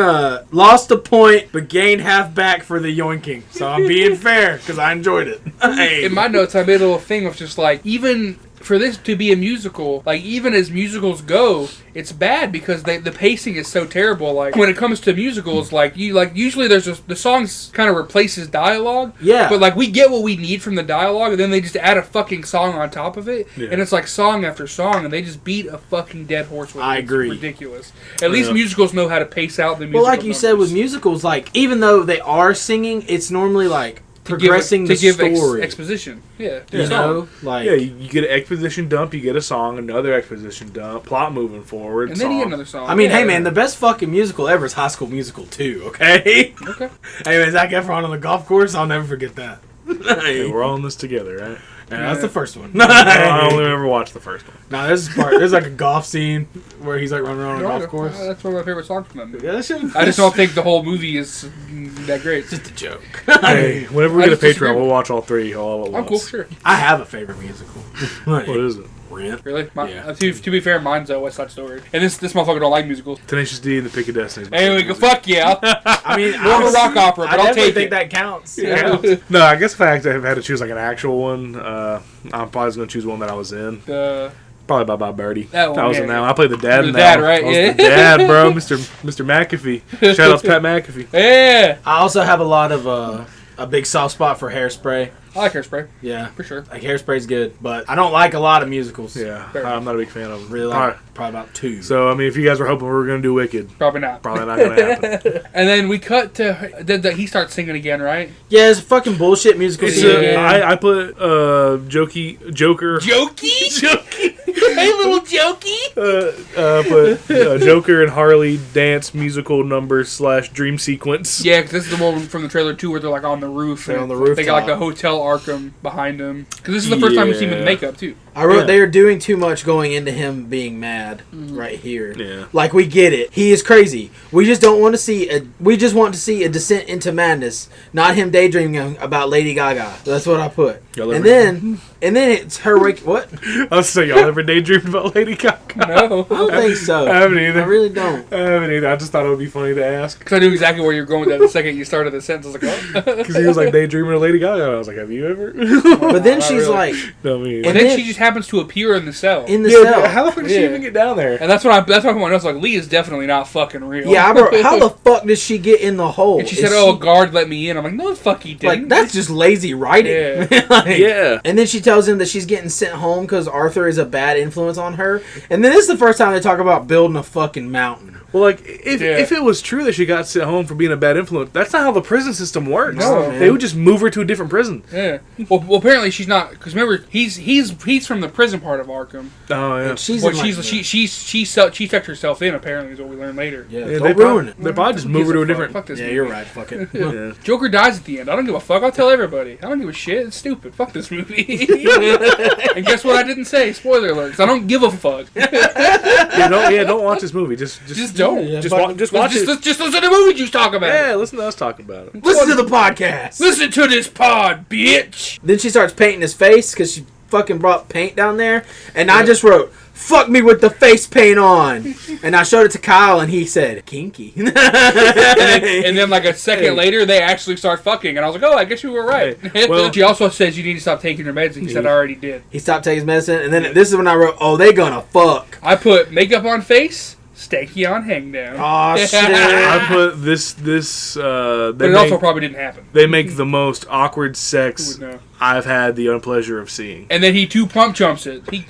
lost a point, but gained half back for the yoinking. So I'm being fair, because I enjoyed it. Hey. In my notes, I made a little thing of just like, even for this to be a musical, like even as musicals go, it's bad because the pacing is so terrible. Like when it comes to musicals, usually there's the songs kind of replaces dialogue. Yeah. But like we get what we need from the dialogue, and then they just add a fucking song on top of it, and it's like song after song, and they just beat a fucking dead horse with it. I agree. It's ridiculous. At least musicals know how to pace out the musical. Well, like you said with musicals, like even though they are singing, it's normally like progressing the story. Exposition. Yeah. You know, like you get an exposition dump, you get a song, another exposition dump, plot moving forward, and then you get another song. I mean, hey man, the best fucking musical ever is High School Musical 2. Okay. Okay. Hey man, Zac Efron on the golf course. I'll never forget that. Hey, we're all in this together, right? Yeah, that's the first one. I only ever watched the first one. Nah, there's part. There's like a golf scene where he's like running around on a golf course. That's one of my favorite songs from that movie. Yeah, that shit. I just don't think the whole movie is that great. It's just a joke. Hey, whenever we I get a just disagree. Patreon, we'll watch all three all at once. I'm cool, sure. I have a favorite musical. What is it? Rent. Really? Yeah. To be fair, mine's West Side Story. And this motherfucker don't like musicals. Tenacious D and the Pick of Destiny. Hey, we go. Fuck yeah. I mean, More of a rock opera, but I'll take think it. that counts. Yeah. No, I guess if I had to choose like an actual one, I'm probably going to choose one that I was in. Probably by Birdie. That one, I was yeah. in that one. I played the dad The in dad, that one. right? I was Yeah. the dad, bro. Mr. McAfee. Shout out to Pat McAfee. Yeah. I also have a lot of a big soft spot for Hairspray. I like Hairspray, Yeah, for sure. like Hairspray's good, but I don't like a lot of musicals. Yeah, Fair. I'm not a big fan of them. Really like probably about 2. So, I mean, if you guys were hoping we were going to do Wicked, Probably not. probably not going to happen. And then we cut to... he starts singing again, right? Yeah, it's a fucking bullshit musical It's scene again. I put Joker. Jokey? Hey, little Jokey? Put Joker and Harley dance musical numbers / dream sequence. Yeah, because this is the one from the trailer, too, where they're, like, on the roof. They're and on the rooftop. They got, like, the Hotel Arkham behind them. Because this is the first time we see him in Yeah. makeup, too. I wrote Yeah. they are doing too much going into him being mad right here. Yeah. Like we get it. He is crazy. We just don't want to see we just want to see a descent into madness, not him daydreaming about Lady Gaga. That's what I put. Y'all And ever- then it's her wake what? I was saying, y'all ever daydreamed about Lady Gaga? No. I don't think so. I haven't either. I really don't. I haven't either. I just thought it would be funny to ask. Because I knew exactly where you were going with that the second you started the sentence. I was like, oh. Because he was like daydreaming of Lady Gaga. And I was like, have you ever? But then Not she's really. like No, me And either. then then- she just happens to appear in the cell. in the Yeah, cell. how the fuck did she Yeah. even get down there? And that's what I want to know. Like, Lee is definitely not fucking real. Yeah, I wrote, how the fuck did she get in the hole? And she Is said, "Oh, a guard let me in." I'm like, "No, the fuck he didn't." like that's just lazy writing. Yeah. Like, Yeah. And then she tells him that she's getting sent home because Arthur is a bad influence on her. And then this is the first time they talk about building a fucking mountain. Well, like, if Yeah. it was true that she got sent home for being a bad influence, that's not how the prison system works. No, man. They would just move her to a different prison. Yeah. Well, apparently she's not, because remember he's from the prison part of Arkham. Oh, yeah. And she's Well, in, like, she tucked herself in. Apparently, is what we learn later. yeah, Yeah, don't they ruin it. They probably just Who move her gives to a fuck? different... Fuck this Yeah, movie. you're right. Fuck it. Yeah. Joker dies at the end. I don't give a fuck. I'll tell everybody. I don't give a shit. It's stupid. Fuck this movie. And guess what? I didn't say. Spoiler alert. 'Cause I don't give a fuck. Don't watch this movie. Just don't. Yeah, Just fuck- watch it. Just listen to the movie you talk about. Yeah, listen to us talk about it. Listen to the podcast. Listen to this pod, bitch. Then she starts painting his face because she fucking brought paint down there. And I just wrote, fuck me with the face paint on. And I showed it to Kyle and he said, kinky. And then like a second later, they actually start fucking, and I was like, "Oh, I guess you were right." Hey, well- she also says you need to stop taking your meds, and he said, "I already did." He stopped taking his medicine. And then this is when I wrote, oh, they gonna fuck. I put makeup on face, stanky on hang down. Oh, shit. I put this. But it also probably didn't happen. They make the most awkward Who sex would know? I've had the unpleasure of seeing. And then he pump jumps it. He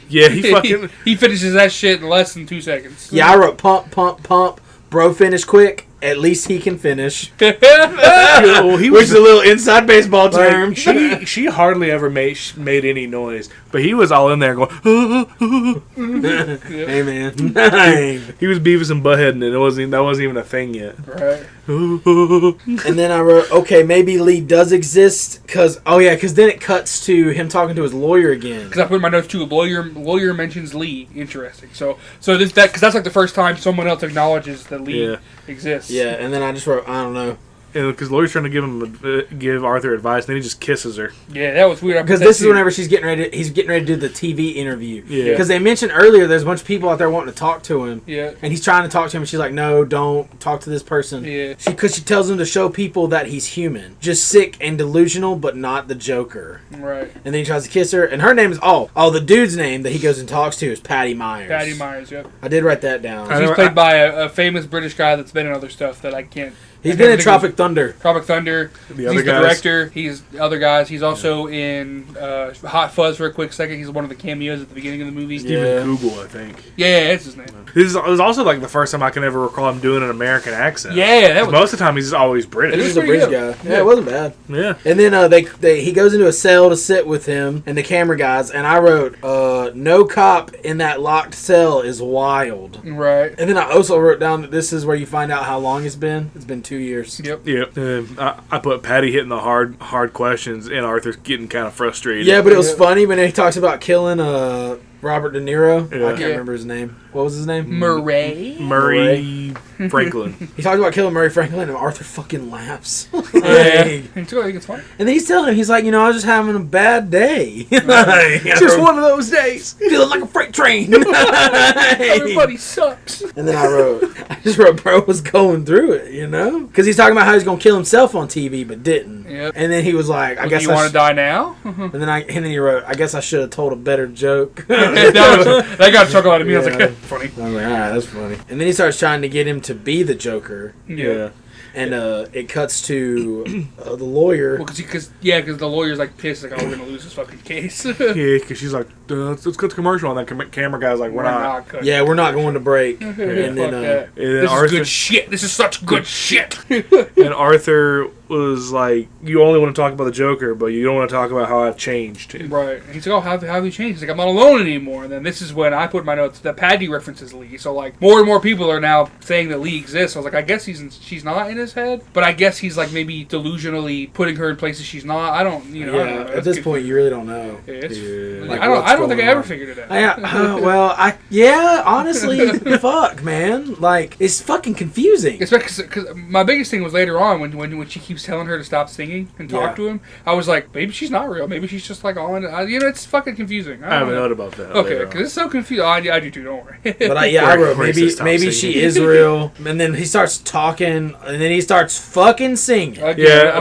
fucking. he finishes that shit in less than 2 seconds. Yeah, I wrote pump, pump, pump. Bro, finish quick. At least he can finish. Well, he Which was is a little inside baseball term. like, she hardly ever made any noise, but he was all in there going. Hey, man. Dang. He was Beavis and Butthead, and that wasn't even a thing yet. Right. And then I wrote, okay, maybe Lee does exist. Because then it cuts to him talking to his lawyer again. Because I put in my notes too. Lawyer mentions Lee. Interesting. So because that's like the first time someone else acknowledges that Lee exists. Yeah, and then I just wrote, I don't know. because Laurie's trying to give Arthur advice, and then he just kisses her. Yeah, that was weird. Because this is whenever he's getting ready to do the TV interview. Yeah. Because they mentioned earlier there's a bunch of people out there wanting to talk to him. Yeah. And he's trying to talk to him, and she's like, no, don't talk to this person. Yeah. Because she tells him to show people that he's human. Just sick and delusional, but not the Joker. Right. And then he tries to kiss her, and her name is, the dude's name that he goes and talks to is Patty Myers. Patty Myers, yep. I did write that down. He's played by a famous British guy that's been in other stuff that I can't... He's been in Tropic Thunder. Tropic Thunder. The other He's the guys. director. He's other guys. He's also in Hot Fuzz for a quick second. He's one of the cameos at the beginning of the movie. Stephen Kugel, I think. Yeah, that's his name. It was also like the first time I can ever recall him doing an American accent. Yeah, that was... Most of the time he's always British. He's a pretty British good. guy. Yeah, it wasn't bad. Yeah. And then he goes into a cell to sit with him and the camera guys, and I wrote, no cop in that locked cell is wild. Right. And then I also wrote down that this is where you find out how long it's been. It's been 2 years. Yep. Yep. I put Patty hitting the hard questions, and Arthur's getting kind of frustrated. Yeah, but it was funny when he talks about killing Robert De Niro. Yeah. I can't remember his name. What was his name? Murray Franklin. He talked about killing Murray Franklin, and Arthur fucking laughs. Yeah. Like- I think it's funny. and then he's telling him, he's like, I was just having a bad day. Just one of those days. Feeling like a freight train. Everybody sucks. And then I just wrote, bro was going through it, Because he's talking about how he's going to kill himself on TV, but didn't. Yep. And then he was like, I guess you want to die now? And then he wrote, I guess I should have told a better joke. that got a chuckle out of me. I was Yeah. like, funny. I was like, alright, that's funny. And then he starts trying to get him to be the Joker. Yeah. And it cuts to the lawyer. Well, because the lawyer's like pissed, like, we're gonna lose this fucking case. Yeah, because she's like, let's cut the commercial, and that camera guy's like, we're not. cutting. Yeah, we're not going to break. And And then And then this Arthur, is good shit. This is such good shit. and Arthur was like, you only want to talk about the Joker, but you don't want to talk about how I've changed. Right. And he's like, how have you changed? He's like, I'm not alone anymore. And then this is when I put in my notes that Paddy references Lee. So, like, more and more people are now saying that Lee exists. I was like, I guess she's not in his head, but I guess he's, like, maybe delusionally putting her in places she's not. I don't know. at this point, you really don't know. Yeah. I don't think I ever figured it out. Honestly, fuck, man. Like, it's fucking confusing. Especially because my biggest thing was later on when she keeps telling her to stop singing and talk to him. I was like, maybe she's not real. Maybe she's just like on. It's fucking confusing. I haven't heard about that. Okay, because it's so confusing. I do too. Don't worry. But I wrote Racist maybe top she singing. is real, and then he starts talking, and then he starts fucking singing. Again, Yeah,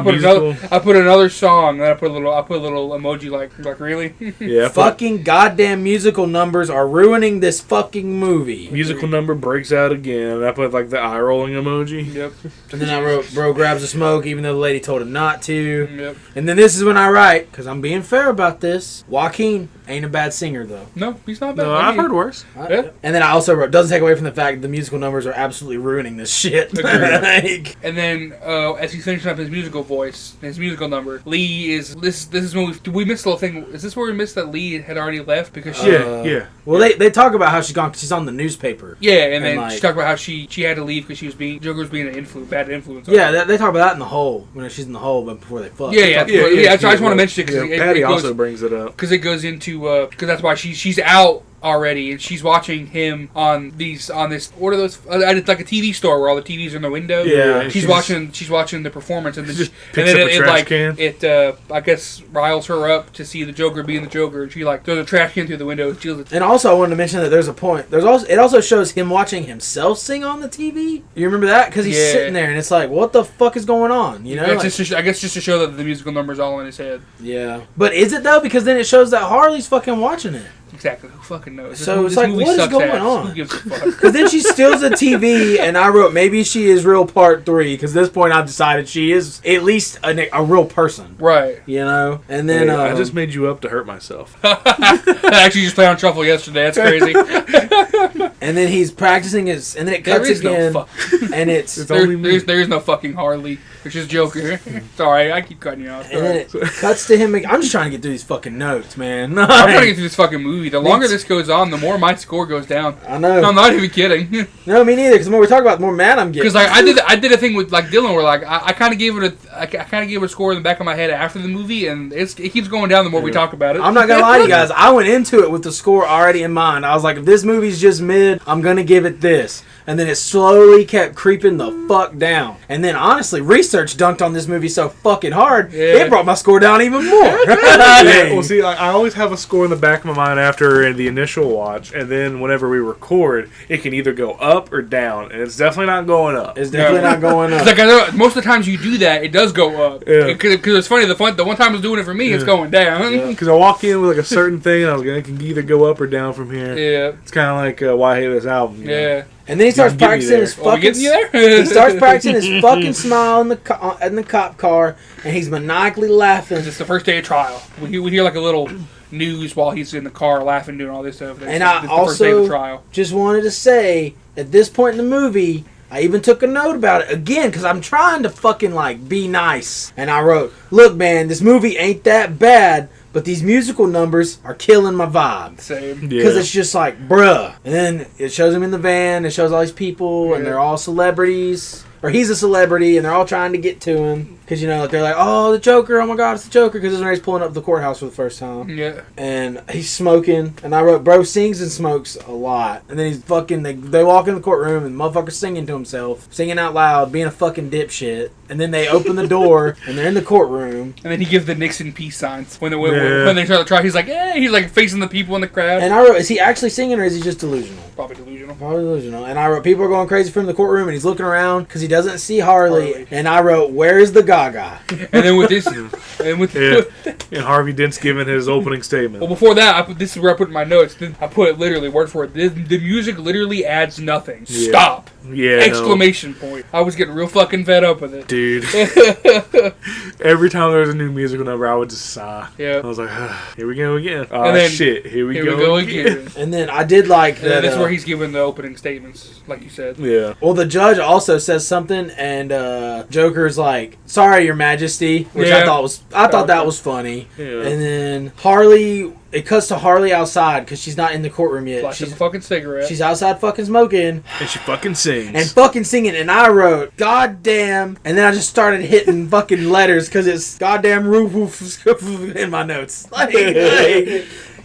I put another song, and I put a little emoji like really. Yeah, Fucking goddamn musical numbers are ruining this fucking movie. musical number breaks out again. And I put like the eye rolling emoji. Yep. And then I wrote, bro grabs a smoke even though the lady told him not to. Yep. And then this is when I write, because I'm being fair about this, Joaquin ain't a bad singer though. No, he's not bad. No, I've heard worse. Yeah. And then I also wrote, doesn't take away from the fact that the musical numbers are absolutely ruining this shit. Like, And then as he's finishing up his musical voice, his musical number, Lee is this is when we missed the little thing. Is this where we missed that Lee had already left because she Yeah. well, they talk about how she's on the newspaper. Yeah, and then like- she talked about how she had to leave because Joker was being an bad influence. on Yeah, her. they talk about that in the hole when she's in the hole, but before they fuck. Yeah, They yeah, talk- yeah. I just want to mention it because Patty it goes, also brings it up. because it goes into because that's why she's out already and she's watching him on this what are those it's like a TV store where all the TVs are in the window. Yeah, she's watching the performance and then just and picks then up a trash can. it I guess riles her up to see the Joker being the Joker and she like throws a trash can through the window and steals it. And also, I wanted to mention that there's a point. It also shows him watching himself sing on the TV. You remember that? Because he's sitting there, and it's like, what the fuck is going on? You know? It's Like, just I guess just to show that the musical number's all in his head. yeah. But is it though? Because then it shows that Harley's fucking watching it. Exactly. Who fucking knows? So it's like, movie what is sucks going ass. on? Who gives a fuck? Because then she steals a TV, and I wrote, maybe she is real part 3. Because at this point, I've decided she is at least a real person. Right. You know? And then I just made you up to hurt myself. I actually just played on shuffle yesterday. That's crazy. and then he's practicing his, and then it There cuts is again, no fuck. and it's There is no fucking Harley. It's just Joker. Sorry, I keep cutting you off. and then it cuts to him. I'm just trying to get through these fucking notes, man. I'm trying to get through this fucking movie. The longer this goes on, the more my score goes down. I know. I'm not even kidding. No, me neither. Because the more we talk about it, the more mad I'm getting. Because like I did a thing with like Dylan where like I kind of gave it a score in the back of my head after the movie, and it keeps going down the more we talk about it. I'm not gonna lie to you guys. I went into it with the score already in mind. I was like, if this movie's just this mid. I'm gonna give it this. And then it slowly kept creeping the fuck down. And then, honestly, research dunked on this movie so fucking hard, it brought my score down even more. Yeah, well, see, like, I always have a score in the back of my mind after the initial watch, and then whenever we record, it can either go up or down, and it's definitely not going up. It's definitely not going up. It's like, I know, most of the times you do that, it does go up. Yeah. Because it's funny, the one time it was doing it for me, it's going down. Because I walk in with like a certain thing, and I was going to either go up or down from here. Yeah. It's kind of like Why I Hate This Album. You know? Yeah. And then he starts practicing his Are we fucking. getting you there? He starts practicing his fucking smile in the cop car, and he's maniacally laughing. It's the first day of trial. We hear like a little news while he's in the car laughing, doing all this stuff. And It's I the first day of the trial. just wanted to say, at this point in the movie, I even took a note about it again because I'm trying to fucking like be nice. And I wrote, "Look, man, this movie ain't that bad, but these musical numbers are killing my vibe." Same. Because it's just like, bruh. And then it shows him in the van. It shows all these people, and they're all celebrities. Or he's a celebrity, and they're all trying to get to him. Because, you know, they're like, oh, the Joker. Oh, my God, it's the Joker. Because this is when he's pulling up the courthouse for the first time. Yeah. And he's smoking. And I wrote, bro sings and smokes a lot. And then he's fucking, they walk in the courtroom, and the motherfucker's singing to himself. Singing out loud, being a fucking dipshit. And then they open the door, and they're in the courtroom. And then he gives the Nixon peace signs when they start the trial. He's like, hey, he's like facing the people in the crowd. And I wrote, is he actually singing, or is he just delusional? Probably delusional. Probably delusional. And I wrote, people are going crazy from the courtroom, and he's looking around because he doesn't see Harley. And I wrote, where's the Gaga? And then with this, and Harvey Dent's giving his opening statement. Well, before that, this is where I put in my notes. I put it literally word for it. The music literally adds nothing. Yeah. Stop. Yeah. Exclamation point. I was getting real fucking fed up with it. Dude. Every time there was a new musical number, I would just sigh. Yeah. I was like, here we go again. Oh, And then, shit. Here we go again. And then I did like And that. that's where he's giving the opening statements, like you said. Yeah. Well, the judge also says something, and Joker's like, "Sorry, Your Majesty," which I thought that was funny. Yeah. And then Harley, it cuts to Harley outside because she's not in the courtroom yet. Flash a fucking cigarette. She's outside fucking smoking And she fucking sings. and fucking singing, and I wrote "God damn," and then I just started hitting fucking letters because it's "goddamn roof woof" in my notes.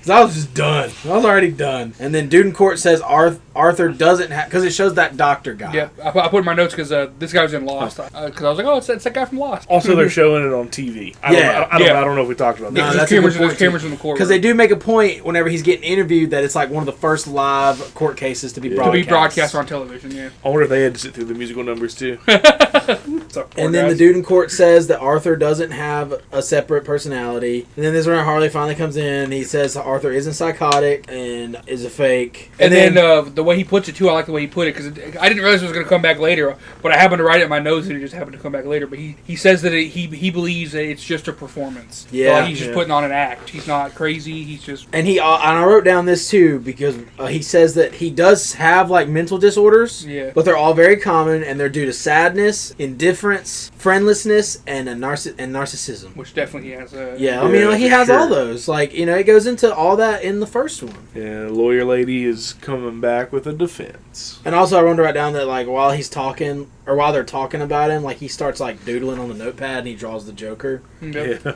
Cause I was just done. I was already done. And then Dude in Court says Arthur doesn't have, because it shows that doctor guy. Yeah, I put in my notes because this guy was in Lost. Because I was like, oh, it's that guy from Lost. Also, they're showing it on TV. I don't know if we talked about that. No, There's cameras in the courtroom. Because they do make a point whenever he's getting interviewed that it's like one of the first live court cases to be broadcast. on television, yeah. I wonder if they had to sit through the musical numbers too. And then the Dude in Court says that Arthur doesn't have a separate personality. And then this is where Harley finally comes in and he says that Arthur isn't psychotic and is a fake. And then the way he puts it too, I like the way he put it because I didn't realize it was going to come back later, but I happened to write it in my notes and it just happened to come back later. But he says that he believes that it's just a performance. Yeah, like he's just putting on an act. He's not crazy. He's just and I wrote down this too because he says that he does have like mental disorders. Yeah. But they're all very common and they're due to sadness, indifference, friendlessness, and narcissism. which definitely has a Yeah, I mean, like, he has all those. Like, you know, it goes into all that in the first one. Yeah, lawyer lady is coming back with a defense. And also, I wanted to write down that, like, while he's talking, or while they're talking about him, like, he starts, like, doodling on the notepad and he draws the Joker. Yep. Yeah.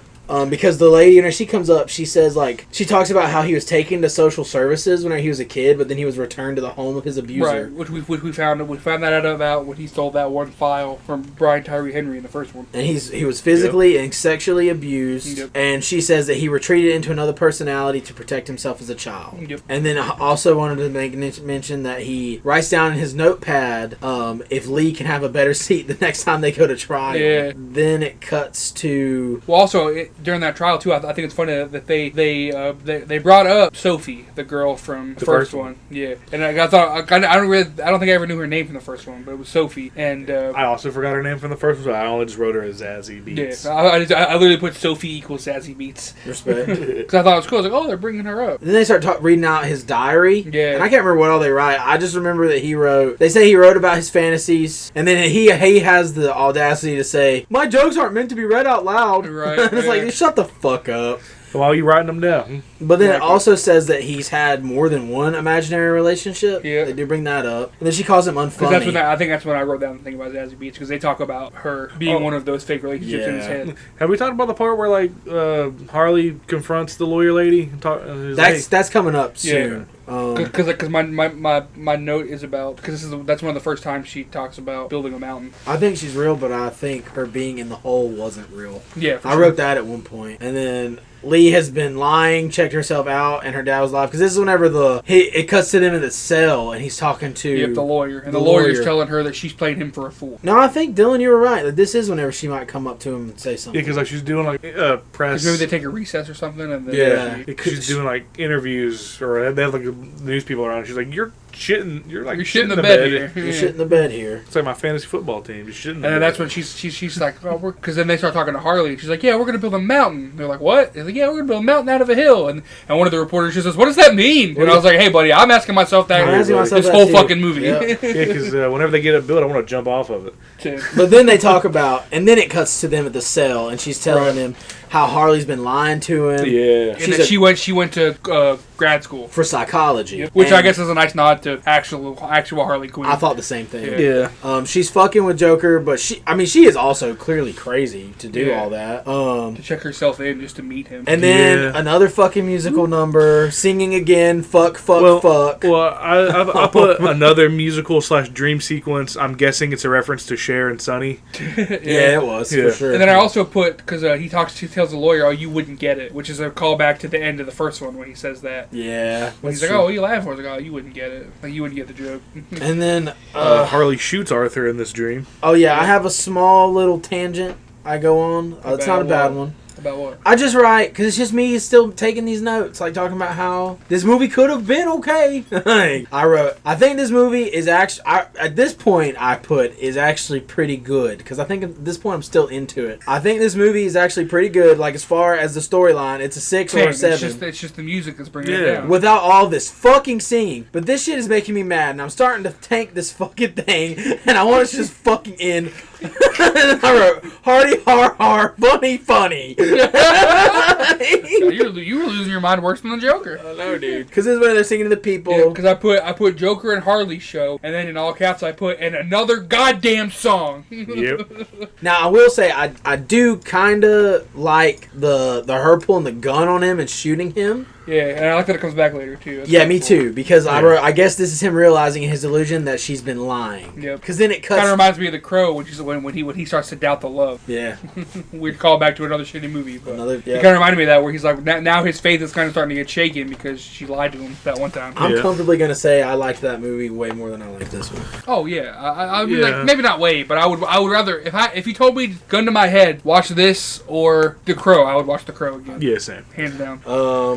Because the lady, when she comes up, she says, like, she talks about how he was taken to social services when he was a kid, but then he was returned to the home of his abuser. Right, which we found that out about when he stole that one file from Brian Tyree Henry in the first one. And he was physically and sexually abused. Yep. And she says that he retreated into another personality to protect himself as a child. Yep. And then I also wanted to make mention that he writes down in his notepad if Lee can have a better seat the next time they go to trial. Yeah. Then it cuts to... Well, also during that trial too, I think it's funny that they brought up Sophie, the girl from the first one. Yeah, and I thought I don't think I ever knew her name from the first one, but it was Sophie. And I also forgot her name from the first one. So I only just wrote her as Zazie Beetz. Yeah, I literally put Sophie equals Zazie Beetz. Respect. Because I thought it was cool. I was like, oh, they're bringing her up. And then they start reading out his diary. Yeah. And I can't remember what all they write. I just remember that they say he wrote about his fantasies. And then he has the audacity to say, my jokes aren't meant to be read out loud. Right. And it's like, shut the fuck up. Why are you writing them down? But then it also says that he's had more than one imaginary relationship. Yeah. They do bring that up. And then she calls him unfunny. I think that's when I wrote down the thing about Zazie Beetz, because they talk about her being one of those fake relationships in his head. Have we talked about the part where like Harley confronts the lawyer lady? And that's coming up soon. Because my note is about, because that's one of the first times she talks about building a mountain. I think she's real, but I think her being in the hole wasn't real. Yeah, I wrote that at one point. And then Lee has been lying, checked herself out, and her dad was alive. Because this is whenever it cuts to them in the cell, and he's talking to the lawyer. And the lawyer's telling her that she's playing him for a fool. No, I think, Dylan, you were right. That this is whenever she might come up to him and say something. Yeah, because like she's doing like press. Maybe they take a recess or something. And then she's doing like interviews, or they have like news people around. She's like, you're shitting in the bed here. You're shitting in the bed here. It's like my fantasy football team. You're shitting in the bed. And that's when she's like, oh, because then they start talking to Harley. She's like, yeah, we're gonna build a mountain. They're like, what? They're like, yeah, we're gonna build a mountain out of a hill. And one of the reporters just says, what does that mean? And I was like, hey, buddy, I'm asking myself that this whole fucking movie. Yeah, because whenever they get it built, I want to jump off of it. But then they talk about, and then it cuts to them at the cell, and she's telling him how Harley's been lying to him. Yeah, and then she went to grad school for psychology, which I guess is a nice nod to actual Harley Quinn. I thought the same thing. Yeah. She's fucking with Joker, but she is also clearly crazy to do all that. To check herself in just to meet him. And then another fucking musical number, singing again, fuck. Well, I put another musical / dream sequence. I'm guessing it's a reference to Cher and Sonny. Yeah, it was for sure. And then I also put, because he tells the lawyer, oh, you wouldn't get it, which is a callback to the end of the first one when he says that. Yeah. When he's like, oh, what are you laughing for? I was like, oh, you wouldn't get it. Like, you wouldn't get the joke. And then Harley shoots Arthur in this dream. Oh, yeah, I have a small little tangent I go on. It's not a bad one. About what? I just write, because it's just me still taking these notes, like talking about how this movie could have been okay. I wrote, I think this movie is actually, at this point I put, is actually pretty good, because I think at this point I'm still into it. I think this movie is actually pretty good, like as far as the storyline, it's a 6 or a 7. It's just the music that's bringing it down. Without all this fucking singing. But this shit is making me mad, and I'm starting to tank this fucking thing, and I want it to just fucking end. I wrote, hardy, har, funny. You were losing your mind worse than the Joker. I know, dude. Because this is when they're singing to the people. Because I put Joker and Harley show, and then in all caps I put, and another goddamn song. Yep. Now I will say I do kind of like the her pulling the gun on him and shooting him. Yeah, and I like that it comes back later too. That's me too. Because I guess this is him realizing in his illusion that she's been lying. Yep. Because then it cuts. Kind of reminds me of The Crow, which is when he starts to doubt the love. Yeah. We'd call back to another shitty movie, but it kind of reminded me of that, where he's like, now his faith is kind of starting to get shaken because she lied to him that one time. I'm comfortably gonna say I liked that movie way more than I like this one. Oh yeah, I mean, like, maybe not way, but I would rather, if you told me, gun to my head, watch this or The Crow, I would watch The Crow again. Yeah, same. Hands down.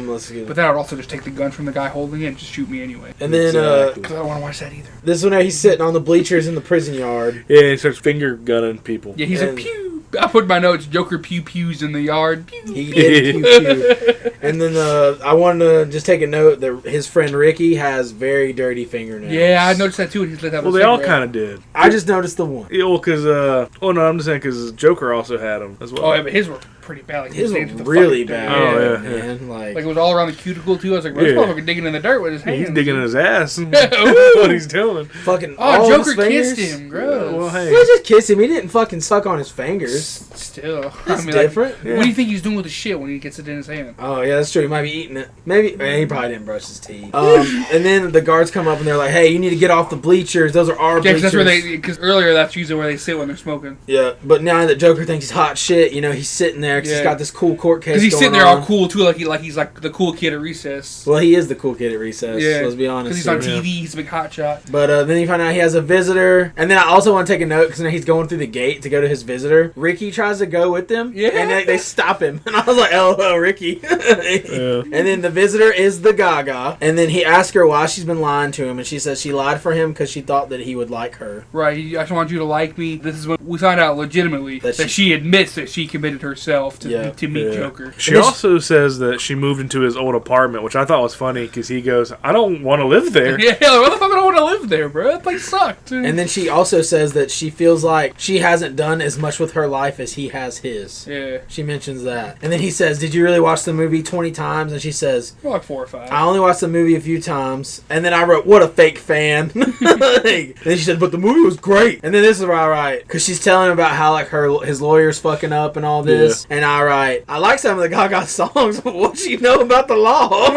Let's see. But then I would also just take the gun from the guy holding it and just shoot me anyway. And then because I don't want to watch that either. This one, he's sitting on the bleachers in the prison yard. Yeah, he starts finger gunning people. Yeah, he's a pew. I put in my notes, Joker pews in the yard. Pew. He did pew. And then I wanted to just take a note that his friend Ricky has very dirty fingernails. Yeah, I noticed that too. And he's lit up. Well, they all kind of did. I just noticed the one. Yeah, well, because I'm just saying because Joker also had them as well. Oh, yeah, but his were pretpretty bad. Like, his were really bad. Oh yeah, man. Like it was all around the cuticle too. I was like, this motherfucker digging in the dirt with his hands. He's digging in his ass. That's what he's doing. Fucking Joker kissed him. Gross. Well, hey. He just kissed him. He didn't fucking suck on his fingers. Still, that's different. What do you think he's doing with the shit when he gets it in his hand? Oh yeah, that's true. He might be eating it. Maybe he probably didn't brush his teeth. And then the guards come up and they're like, "Hey, you need to get off the bleachers. Those are our bleachers." That's where because earlier that's usually where they sit when they're smoking. Yeah, but now that Joker thinks he's hot shit, he's sitting there because he's got this cool court case. Because he's sitting there on. all cool too, like he's like the cool kid at recess. Well, he is the cool kid at recess. Yeah, let's be honest. Because he's on TV, he's a big hot shot. But then you find out he has a visitor, and then I also want to take a note because now he's going through the gate to go to his visitor. Ricky tries to go with them, and they stop him, and I was like, "LOL, Ricky." And then the visitor is the Gaga, and then he asks her why she's been lying to him, and she says she lied for him because she thought that he would like her. Right. I just want you to like me. This is when we find out legitimately that she admits that she committed herself to meet Joker. She also says that she moved into his old apartment, which I thought was funny because he goes, "I don't want to live there." Yeah, why the fuck I don't want to live there, bro? That place sucked. And then she also says that she feels like she hasn't done as much with her life as he has his. Yeah. She mentions that. And then he says, "Did you really watch the movie 20 times, and she says, More like 4 or 5. I only watched the movie a few times. And then I wrote, what a fake fan. And then she said, but the movie was great. And then this is where I write, because she's telling about how like his lawyer's fucking up and all this. And I write, I like some of the Gaga songs, but what you know about the law?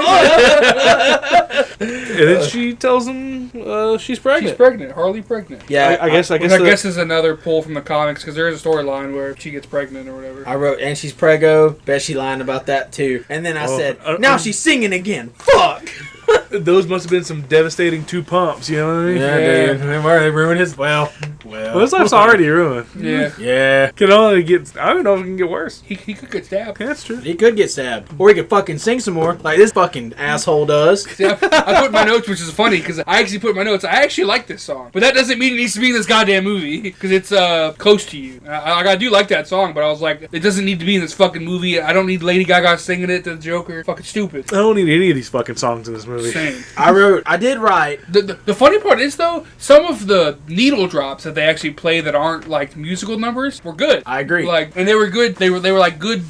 And then she tells him she's pregnant. She's pregnant. Harley pregnant. Yeah, I guess is another pull from the comics, because there is a storyline where she gets pregnant or whatever. I wrote, and she's prego. Bet she lying about that too. And then I said, now she's singing again. Fuck. Those must have been some devastating 2 pumps, you know what I mean? Yeah, dude. They ruined his. Well, his life's already ruined. Yeah. Yeah. Can only get. I don't know if it can get worse. He could get stabbed. Yeah, that's true. He could get stabbed. Or he could fucking sing some more, like this fucking asshole does. See, I put in my notes, which is funny, because I actually put in my notes, I actually like this song. But that doesn't mean it needs to be in this goddamn movie, because it's close to you. I do like that song, but I was like, it doesn't need to be in this fucking movie. I don't need Lady Gaga singing it to the Joker. Fucking stupid. I don't need any of these fucking songs in this movie. Same. I did write. The funny part is, though, some of the needle drops that they actually play that aren't like musical numbers were good. I agree. Like, and they were good. They were like good.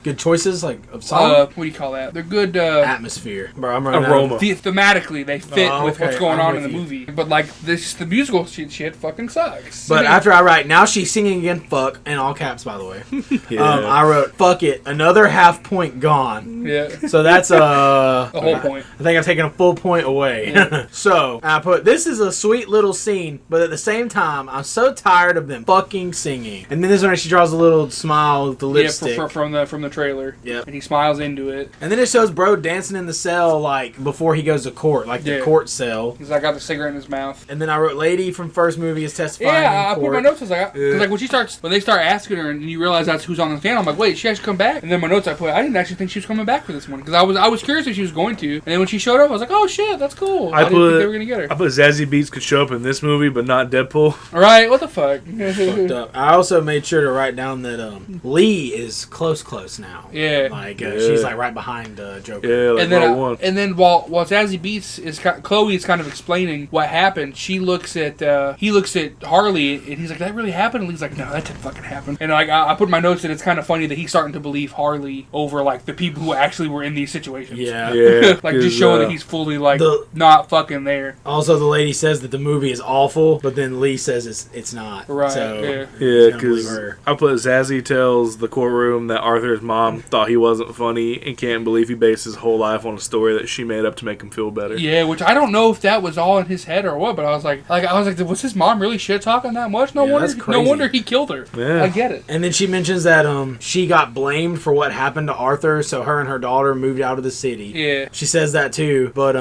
Good choices, like of song. What do you call that? They're good. Atmosphere. Bro, I'm running Aroma. Thematically, they fit with what's going I'm on in with the you. movie. But like the musical shit fucking sucks. But after I write, now she's singing again. Fuck, in all caps, by the way. Yeah. I wrote, fuck it, another half point gone. Yeah. So that's The whole point. I think I've taken a full point away. Yeah. So I put, this is a sweet little scene, but at the same time, I'm so tired of them fucking singing. And then this one, she draws a little smile with the lipstick. Yeah, from the trailer. Yep. And he smiles into it. And then it shows bro dancing in the cell like before he goes to court, like the court cell. He's like got the cigarette in his mouth. And then I wrote, lady from first movie is testifying. Yeah, I in put court. my notes. I was like, because like when they start asking her, and you realize that's who's on the stand, I'm like, wait, she actually come back? And then my notes I put, I didn't actually think she was coming back for this one, because I was curious if she was going to. And then when she showed up, I was like, oh shit, that's cool. I didn't think they were gonna get her. I put Zazie Beetz could show up in this movie, but not Deadpool. All right, what the fuck? Fucked up. I also made sure to write down that Lee is close now. Yeah. Like she's like right behind Joker. Yeah, like and then while Zazie Beetz is Chloe is kind of explaining what happened, he looks at Harley and he's like, that really happened? And he's like, no, that didn't fucking happen. And like I put in my notes that it's kind of funny that he's starting to believe Harley over like the people who actually were in these situations. Yeah. Like just showing that he's fully like not fucking there. Also, the lady says that the movie is awful, but then Lee says it's not. Right. So, yeah, because I put Zazie tells the courtroom that Arthur's mom thought he wasn't funny and can't believe he based his whole life on a story that she made up to make him feel better. Yeah, which I don't know if that was all in his head or what, but I was like, was his mom really shit talking that much? No wonder he killed her. Yeah. I get it. And then she mentions that she got blamed for what happened to Arthur, so her and her daughter moved out of the city. Yeah. She says that too, but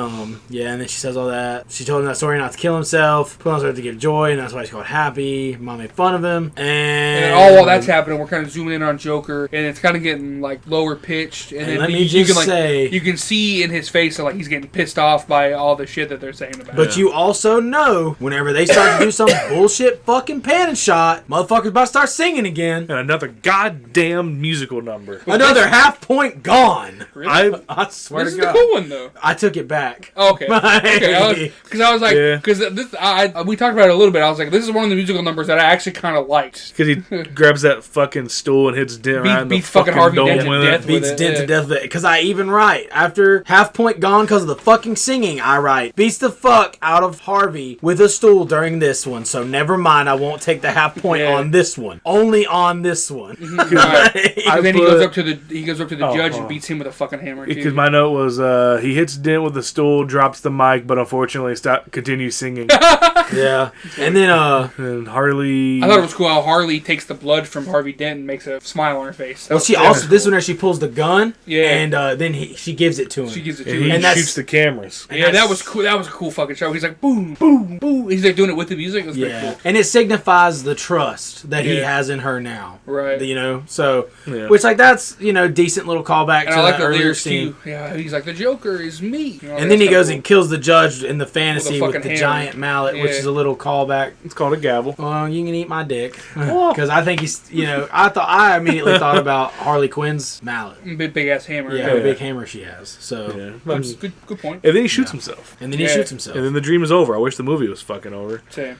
yeah, and then she says all that. She told him that story not to kill himself, put on her to give joy, and that's why she's called Happy. Mom made fun of him, and then all while that's happening, we're kind of zooming in on Joker, and it's kind of getting like lower pitched, and then you can see in his face that like he's getting pissed off by all the shit that they're saying about. But you also know whenever they start to do some bullshit fucking pan shot, motherfuckers about to start singing again. And another goddamn musical number. Another half point gone. Really? I swear this to is God. the cool one though. I took it back. Oh, okay. Okay. Because I was like, we talked about it a little bit. I was like, this is one of the musical numbers that I actually kind of liked. Because he grabs that fucking stool and hits Dent right in the fucking Harvey dome Dent with to it. death. Beats Dent to death with it. Because I even write, after half point gone because of the fucking singing, I write, beats the fuck out of Harvey with a stool during this one. So never mind, I won't take the half point on this one. Only on this one. Right. And then he goes up to the judge and beats him with a fucking hammer too. Because my note was he hits Dent with the stool, drops the mic, but unfortunately continues singing. Yeah. And then and Harley. I thought it was cool how Harley takes the blood from Harvey Dent and makes a smile on her face. she also this one where she pulls the gun. Yeah. And then she gives it to him. She gives it to and him. he shoots the cameras. Yeah, that was cool. That was a cool fucking show. He's like boom, boom, boom. He's like doing it with the music. It was pretty cool. And it signifies the trust that he has in her now. Right. You know, so which like that's decent little callback and to I like that the earlier lyrics scene. too. Yeah, he's like the Joker is me. me. You know, And then he that's goes kinda and kills the judge in the fantasy with fucking the hammer. giant mallet, which Yeah. is a little callback. It's called a gavel. Well, you can eat my dick. Because I think he's, I immediately thought about Harley Quinn's mallet. Big ass hammer. Yeah, the big hammer she has. So, Yeah. That's good point. And then he shoots himself. and then he Yeah. shoots himself. And then the dream is over. I wish the movie was fucking over. Same.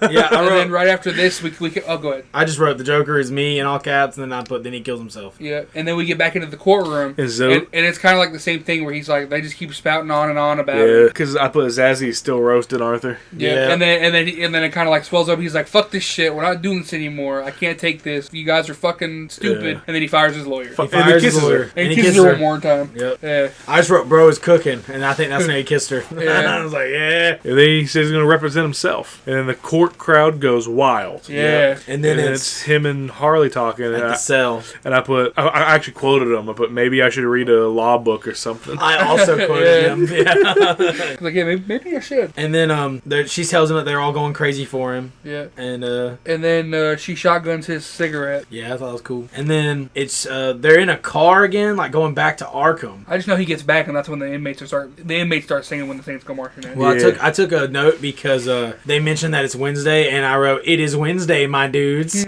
Yeah, And then right after this, we can. Oh, go ahead. I just wrote the Joker is me in all caps, and then then he kills himself. Yeah, and then we get back into the courtroom, And so- and it's kind of like the same thing where he's like, they just keep spouting on and on about Yeah, it. because I put Zazzy still roasting Arthur. Yeah, Yeah. and then it kind of like swells up. He's like, "Fuck this shit. We're not doing this anymore. I can't take this. You guys are fucking stupid." Yeah. And then he fires his lawyer. He And he fires his kisses lawyer. her. And he kisses her one more time. Yep. Yeah. I just wrote, bro is cooking, and I think that's when he kissed her. Yeah. And I was like, yeah. And then he says he's going to represent himself. And then the court crowd goes wild. Yeah. And then And it's it's him and Harley talking. at And the cell. I actually quoted him. I put, maybe I should read a law book or something. I also quoted Yeah. him. Yeah. Like, yeah, maybe I should. And then she tells him that they're all going crazy for him. Yeah. And And then she shotguns his cigarette. yeah, I thought it was cool. And then it's they're in a car again, like going back to Arkham. I just know he gets back, and that's when the inmates start singing when the Saints go marching in. Well, Yeah. I took a note because they mentioned that it's Wednesday, and I wrote, "It is Wednesday, my dudes."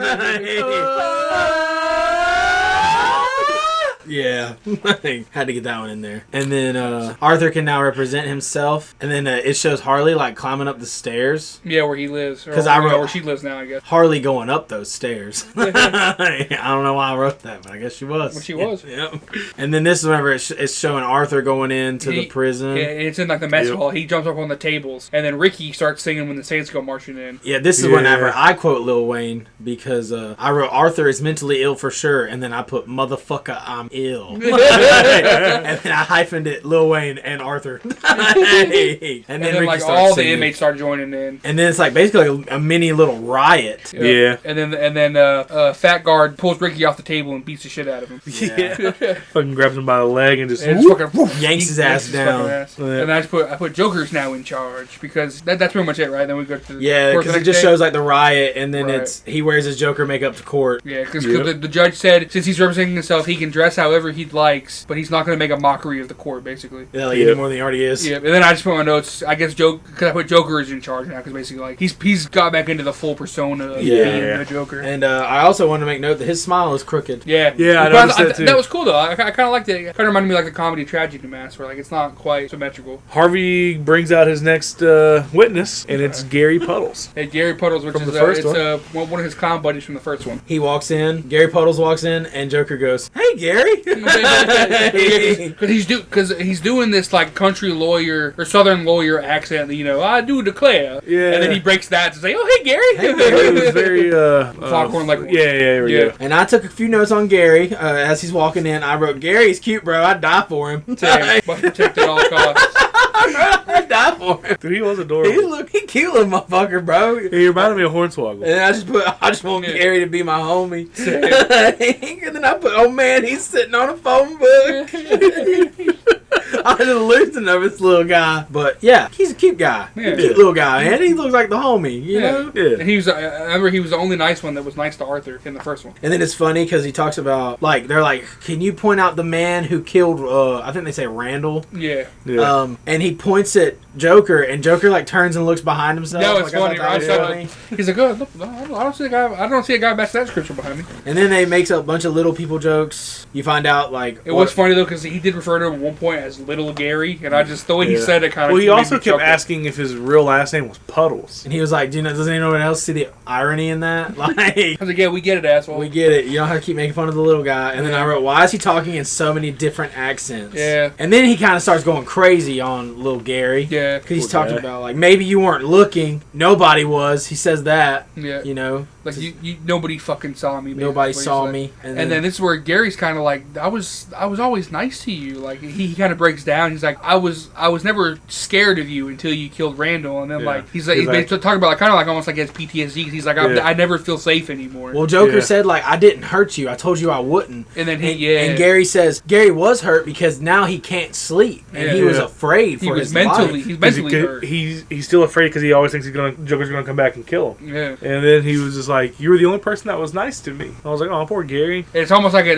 Yeah, had to get that one in there. And then Arthur can now represent himself, and then it shows Harley like climbing up the stairs. Yeah, where he lives. 'Cause I wrote- where she lives now, I guess. Harley going up those stairs. I don't know why I wrote that, but I guess she was. Well, she was. Yep. And then this is whenever it's showing Arthur going into the prison. Yeah, and it's in like the mess Yep. hall. He jumps up on the tables, and then Ricky starts singing when the Saints go marching in. Yeah, this is Yeah. whenever I quote Lil Wayne because I wrote Arthur is mentally ill for sure, and then I put motherfucker I'm ill, and then I hyphened it Lil Wayne and Arthur, and And then Ricky like starts all the singing. inmates start joining in. And then it's like basically a mini little riot. Yeah. And then Fat Guard pulls Ricky off the table and beats the shit out of him. Yeah. Fucking grabs him by the leg and just. And it's fucking woof, Yanks his yanks ass his down. fucking ass. Yeah. And I put Joker's now in charge because that's pretty much it, right? Then we go to the Yeah, court the because it next just day. shows like the riot, and then Right. he wears his Joker makeup to court. Yeah, because Yep. the judge said since he's representing himself, he can dress however he likes, but he's not going to make a mockery of the court, basically. Yeah, like Yep. even more than he already is. Yeah, and then I just put my notes. I guess because I put Joker is in charge now because basically like he's got back into the full persona of Yeah. being the Joker. And I also want to make note that his smile is crooked. Yeah, Yeah, I But noticed that too. That was cool though. I kind of liked it. It kind of reminded me like the comedy tragedy mask, where like it's not quite symmetrical. Harvey brings out his next witness, and it's Gary Puddles. Hey, Gary Puddles, which From is the first one of his clown buddies from the first one. He walks in, Gary Puddles walks in, and Joker goes, "Hey, Gary." Because he's doing this like country lawyer or southern lawyer accent. You know, I do declare. Yeah. And then he breaks that to say, "Oh, hey, Gary." It was very Foghorn like yeah, there we go. And I took a few notes on Gary as he's walking in. I wrote, "Gary's cute, bro. I'd die for him." Same. Must protect at all costs. I'd die for him. Dude, he was adorable. He cute little motherfucker, bro. He reminded me of Hornswoggle. And I just want Yeah. Gary to be my homie. Same. And then I put, "Oh man, he's sitting on a phone book." I was losing over this little guy, but yeah, he's a cute guy. Yeah. Cute little guy, and he looks like the homie, you know. Yeah. And he was. I remember he was the only nice one that was nice to Arthur in the first one. And then it's funny because he talks about like they're like, "Can you point out the man who killed?" I think they say Randall. Yeah. Yeah. And he points at Joker, and Joker like turns and looks behind himself. That was Like, I funny, thought that right? was So, funny. he's like, "Oh, look, I don't see a guy. I don't see a guy match that description behind me." And then they makes a bunch of little people jokes. You find out like It was funny though because he did refer to him at one point as Little Gary, and I just the way he Yeah. said it kind of. Well, he also kept asking if his real last name was Puddles. And he was like, does anyone else see the irony in that? Like, I was like, "Yeah, we get it, asshole." we get it. You don't have to keep making fun of the little guy. And then I Yeah. wrote, why is he talking in so many different accents? Yeah. And then he kind of starts going crazy on little Gary. Yeah. Because he's Poor talking guy. about, like, maybe you weren't looking. Nobody was. He says that. Yeah. You know? Like you nobody fucking saw me. Nobody basically, saw is what me. he said. And then this is where Gary's kind of like, I was always nice to you. Like he kind of breaks down. He's like, I was never scared of you until you killed Randall. And then Yeah. like he's like He's like- talking about like kind of like almost like his PTSD. 'Cause he's like, Yeah. I never feel safe anymore. Well, Joker Yeah. said, like, I didn't hurt you. I told you I wouldn't. and then And Gary says, Gary was hurt because now he can't sleep. And Yeah. he was Yeah. afraid he for was his mentally life. he's mentally Because hurt. he's still afraid because he always thinks Joker's gonna come back and kill him. Yeah. And then he was just like, "You were the only person that was nice to me." I was like, "Oh, poor Gary." It's almost like a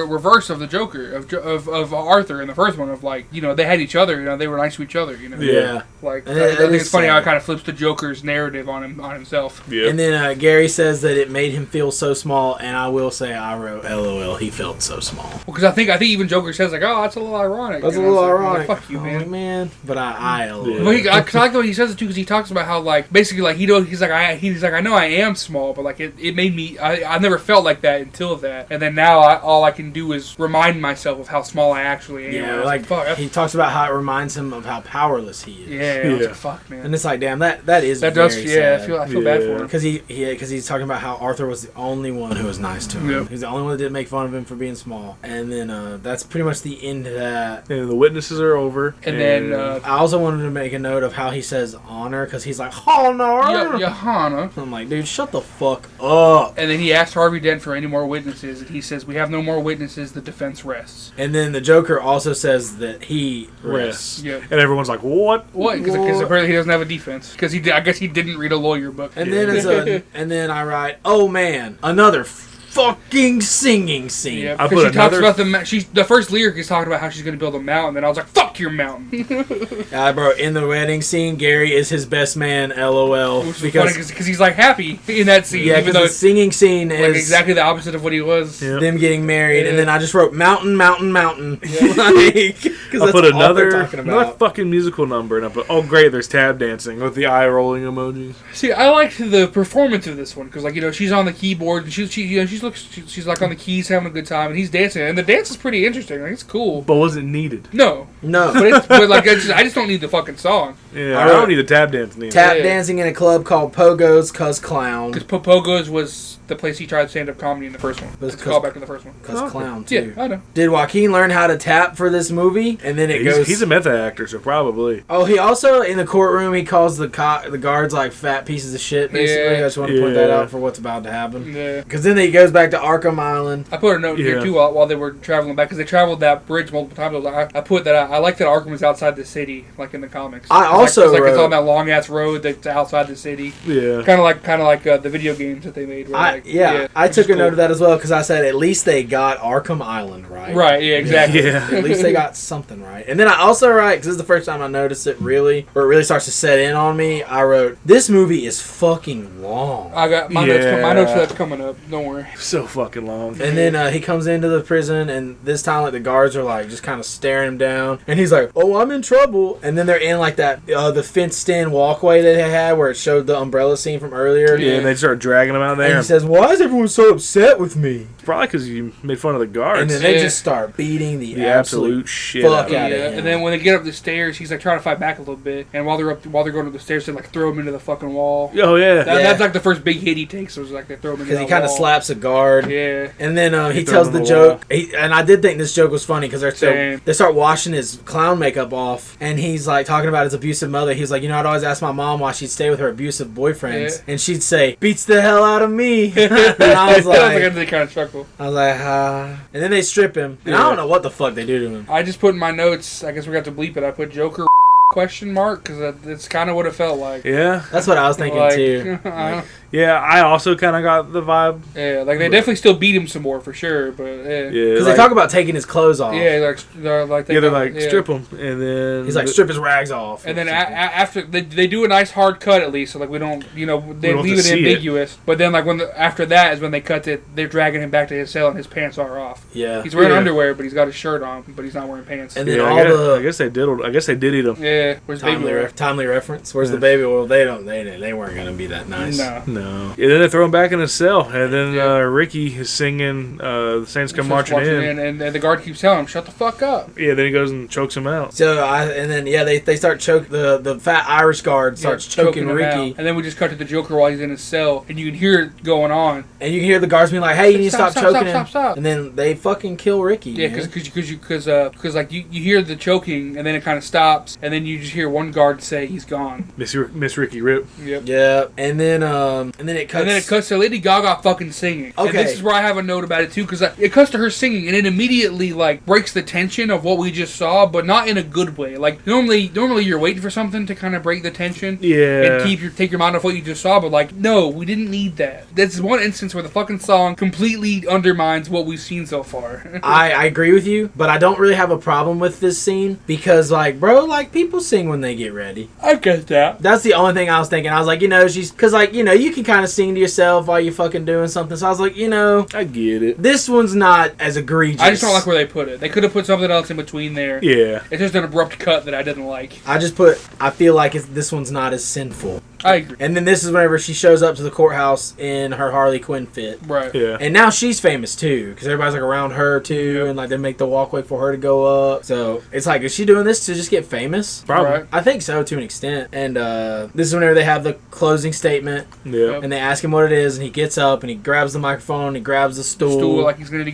reverse of the Joker of Arthur in the first first one of like, you know, they had each other, you know, they were nice to each other, you know. Yeah. Like, And I think is it's funny sad. how it kind of flips the Joker's narrative on himself. Yeah. And then Gary says that it made him feel so small, and I will say I wrote LOL. He felt so small. Because I think even Joker says like, oh, that's a little ironic. That's a you know, little so I'm ironic. like, fuck you, I'm man. like, man. But I LOL. Yeah. But cause I like the way he says it too, because he talks about how like basically like he's like I know I am small, but like it made me I never felt like that until that, and then now all I can do is remind myself of how small I actually am. Yeah, I was like fuck, that's- he talks about how it reminds him of how powerless he is. yeah, I was Yeah. like, fuck, man. And it's like, damn, that is That very does, yeah. sad. I feel bad for him. Because he's talking about how Arthur was the only one who was nice to him. Yep. He's the only one that didn't make fun of him for being small. And then that's pretty much the end of that. And the witnesses are over. And then I also wanted to make a note of how he says honor, because he's like, honor! Johanna. I'm like, dude, shut the fuck up. And then he asked Harvey Dent for any more witnesses, and he says, "We have no more witnesses. The defense rests." And then the Joker also says that he rests. Yeah. And everyone's like, what? What? Because apparently he doesn't have a defense. Because I guess he didn't read a lawyer book. And then and then I write, oh man, another fucking singing scene. Yeah, I because put she talks another- about the first lyric is talking about how she's going to build a mountain, and I was like, "Fuck your mountain," Bro, in the wedding scene, Gary is his best man, LOL. which is funny because he's like happy in that scene, yeah, even because though the it's singing scene like is exactly the opposite of what he was. Yeah. them getting married, Yeah. and then I just wrote mountain, mountain, mountain. Yeah. Like, 'cause I that's put all another they're talking another about. fucking musical number, and I put, oh great, there's tab dancing with the eye rolling emojis. See, I liked the performance of this one because, like, you know, she's on the keyboard and she's like on the keys having a good time, and he's dancing, and the dance is pretty interesting. Like, it's cool. But was it needed? No, No. but like, I just don't need the fucking song Yeah, I I wrote- don't need the tab dancing either. Tap Yeah. dancing in a club called Pogo's Cuz Clown. because Popogo's was the place he tried stand-up comedy in the first one. But It's it's a callback to the first one. Cuz Okay. Clown, Yeah, too. I know. Did Joaquin learn how to tap for this movie? And then it goes... He's a method actor, so probably. Oh, he also, in the courtroom, he calls the guards, like, fat pieces of shit, basically. Yeah. I just want to point that Yeah. out for what's about to happen. Yeah. Because then he goes back to Arkham Island. I put a note here Yeah. too while they were traveling back because they traveled that bridge multiple times. I put that I like that Arkham is outside the city, like in the comics. I also it's wrote- on that long ass road that's outside the city, Yeah. kind of like the video games that they made. Where, I which took is a note cool. of that as well, because I said at least they got Arkham Island right. Right, yeah, exactly. Yeah. At least they got something right. And then I also write, because this is the first time I noticed it really, where it really starts to set in on me, I wrote, this movie is fucking long. I got my notes. My notes for that's coming up. Don't worry. So fucking long. And then he comes into the prison, and this time, like, the guards are, like, just kind of staring him down. And he's like, oh, I'm in trouble. And then they're in, like, that, the fenced-in walkway that they had where it showed the umbrella scene from earlier. Yeah, and they start dragging him out And there. he says, why is everyone so upset with me? Probably because you made fun of the guards. And then they Yeah. just start beating the the absolute absolute shit fuck out of Yeah, outta him. him. and then when they get up the stairs, he's like trying to fight back a little bit. And while they're going up the stairs, they like throw him into the fucking wall. Oh, yeah. That's like the first big hit he takes. Was like they throw him into Because the he kind of wall. slaps a guard. Yeah. And then he He throws tells him the in the joke. And I did think this joke was funny because Same. they start washing his clown makeup off. And he's like talking about his abusive mother. He's like, you know, I'd always ask my mom why she'd stay with her abusive boyfriends. Yeah. And she'd say, beats the hell out of me. And I was like, they kind of chuckle. And then they strip him. And I don't know what the fuck they do to him. I just put in my notes. I guess we got to bleep it. I put Joker question mark because that's kind of what it felt like. Yeah. That's what I was thinking Like, too. Yeah, I also kind of got the vibe. yeah, like they definitely still beat him some more for sure, but yeah, Yeah. Because like, they talk about taking his clothes off. yeah, they're like, strip him. And then. He's like, strip his rags off. And then after they do a nice hard cut at least, so like we don't, they don't leave have it to see it. ambiguous. But then like after that is when they cut it, they're dragging him back to his cell and his pants are off. Yeah. He's wearing Yeah. underwear, but he's got his shirt on, but he's not wearing pants. And then Yeah, all I guess they did eat him. Yeah, where's baby oil? timely reference. Where's the Yeah. baby oil? They weren't gonna be that nice. No. No. And then they throw him back in his cell. And then Yeah. Ricky is singing The Saints Come Just Marching In. and the guard keeps telling him, "Shut the fuck up." Yeah, then he goes and chokes him out. So they start choke the fat Irish guard starts choking him Ricky, out. And then we just cut to the Joker while he's in his cell, and you can hear it going on. and you can hear the guards being like, "Hey, you need to stop choking him." Stop. And then they fucking kill Ricky. Yeah, man. because like you hear the choking, and then it kind of stops, and then you just hear one guard say he's gone. Miss Ricky Rip. Yep. Yeah, and then it cuts. And then it cuts to Lady Gaga fucking singing. Okay. And this is where I have a note about it too, because it cuts to her singing, and it immediately like breaks the tension of what we just saw, but not in a good way. Like normally you're waiting for something to kind of break the tension, Yeah. and take your mind off what you just saw. But like, no, we didn't need that. That's one instance where the fucking song completely undermines what we've seen so far. I agree with you, but I don't really have a problem with this scene because, like, bro, like, people sing when they get ready. I get that. That's the only thing I was thinking. I was like, she's... Because, like, you can kind of sing to yourself while you're fucking doing something. So I was like, I get it. this one's not as egregious. I just don't like where they put it. They could have put something else in between there. Yeah. It's just an abrupt cut that I didn't like. I feel like this one's not as sinful. I agree. And then this is whenever she shows up to the courthouse in her Harley Quinn fit. Right. Yeah. And now she's famous too, because everybody's like around her too, and like they make the walkway for her to go up. So it's like, is she doing this to just get famous? Probably. Right. I think so to an extent. And this is whenever they have the closing statement, Yeah. and they ask him what it is, and he gets up and he grabs the microphone, he grabs the stool, Like he's gonna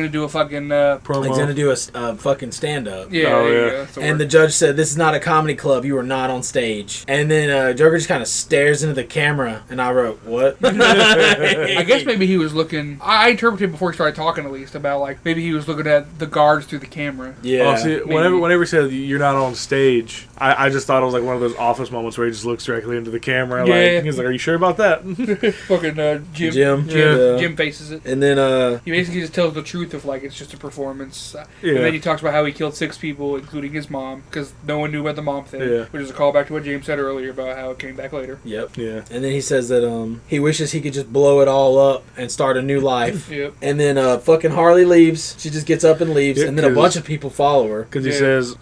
do a fucking Promo. like he's gonna do a fucking stand up. yeah. Oh, there you yeah. go. That's the And word. the judge said, "This is not a comedy club. You are not on stage." And then Joker just kind of stares into the camera, and I wrote, "What?" I guess maybe he was looking. I interpreted before he started talking, at least, about like maybe he was looking at the guards through the camera. Yeah. Oh, see, maybe. whenever he said you're not on stage, I just thought it was like one of those office moments where he just looks directly into the camera. Yeah. Like he's like, "Are you sure about that?" Fucking Jim. Yeah. Jim faces it. And then He basically just tells the truth of like it's just a performance. Yeah. And then he talks about how he killed 6 people, including his mom, because no one knew about the mom thing. Yeah. Which is a callback to what James said earlier about how it came back later. Yep. Yeah. And then he says that he wishes he could just blow it all up and start a new life. Yep. And then fucking Harley leaves. She just gets up and leaves, Yeah, and then a 'cause- bunch of people follow her. Because he Yeah. says,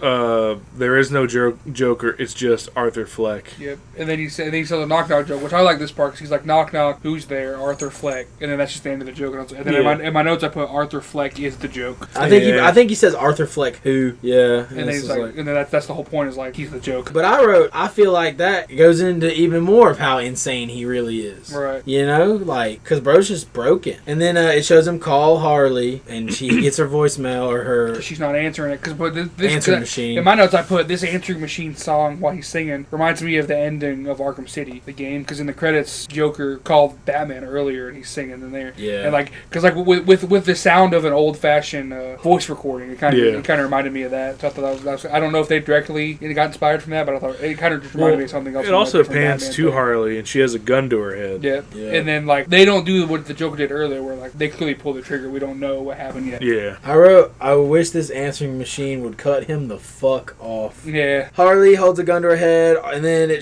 "There is no Joker. It's just Arthur Fleck." Yep. And then he said a knock knock joke, which I like this part because he's like, knock knock, who's there? Arthur Fleck. And then that's just the end of the joke. And then Yeah. in my notes I put Arthur Fleck is the joke. I think Yeah. I think he says Arthur Fleck who. Yeah. And then this he's is like, and then that's the whole point is like he's the joke. But I feel like that goes into even more of how insane he really is. Right. You know, like, because bro's just broken. And then it shows him call Harley, and she gets her voicemail or her She's not answering it but this answering machine. In my notes, I put this answering machine song while he's singing reminds me of the ending of Arkham City, the game, because in the credits, Joker called Batman earlier and he's singing in there. Yeah. And like, because like with the sound of an old fashioned voice recording, it kind of reminded me of that. So I thought that was I don't know if they directly got inspired from that, but I thought it kind of just reminded me of something else. It from, also like, from pans Batman to thing. Harley, and she has a gun to her head. Yeah. Yeah. And then like they don't do what the Joker did earlier, where like they clearly pulled the trigger. We don't know what happened yet. Yeah. I wrote, I wish this answering machine would cut him the fuck off. Yeah. Harley holds a gun to her head, and then it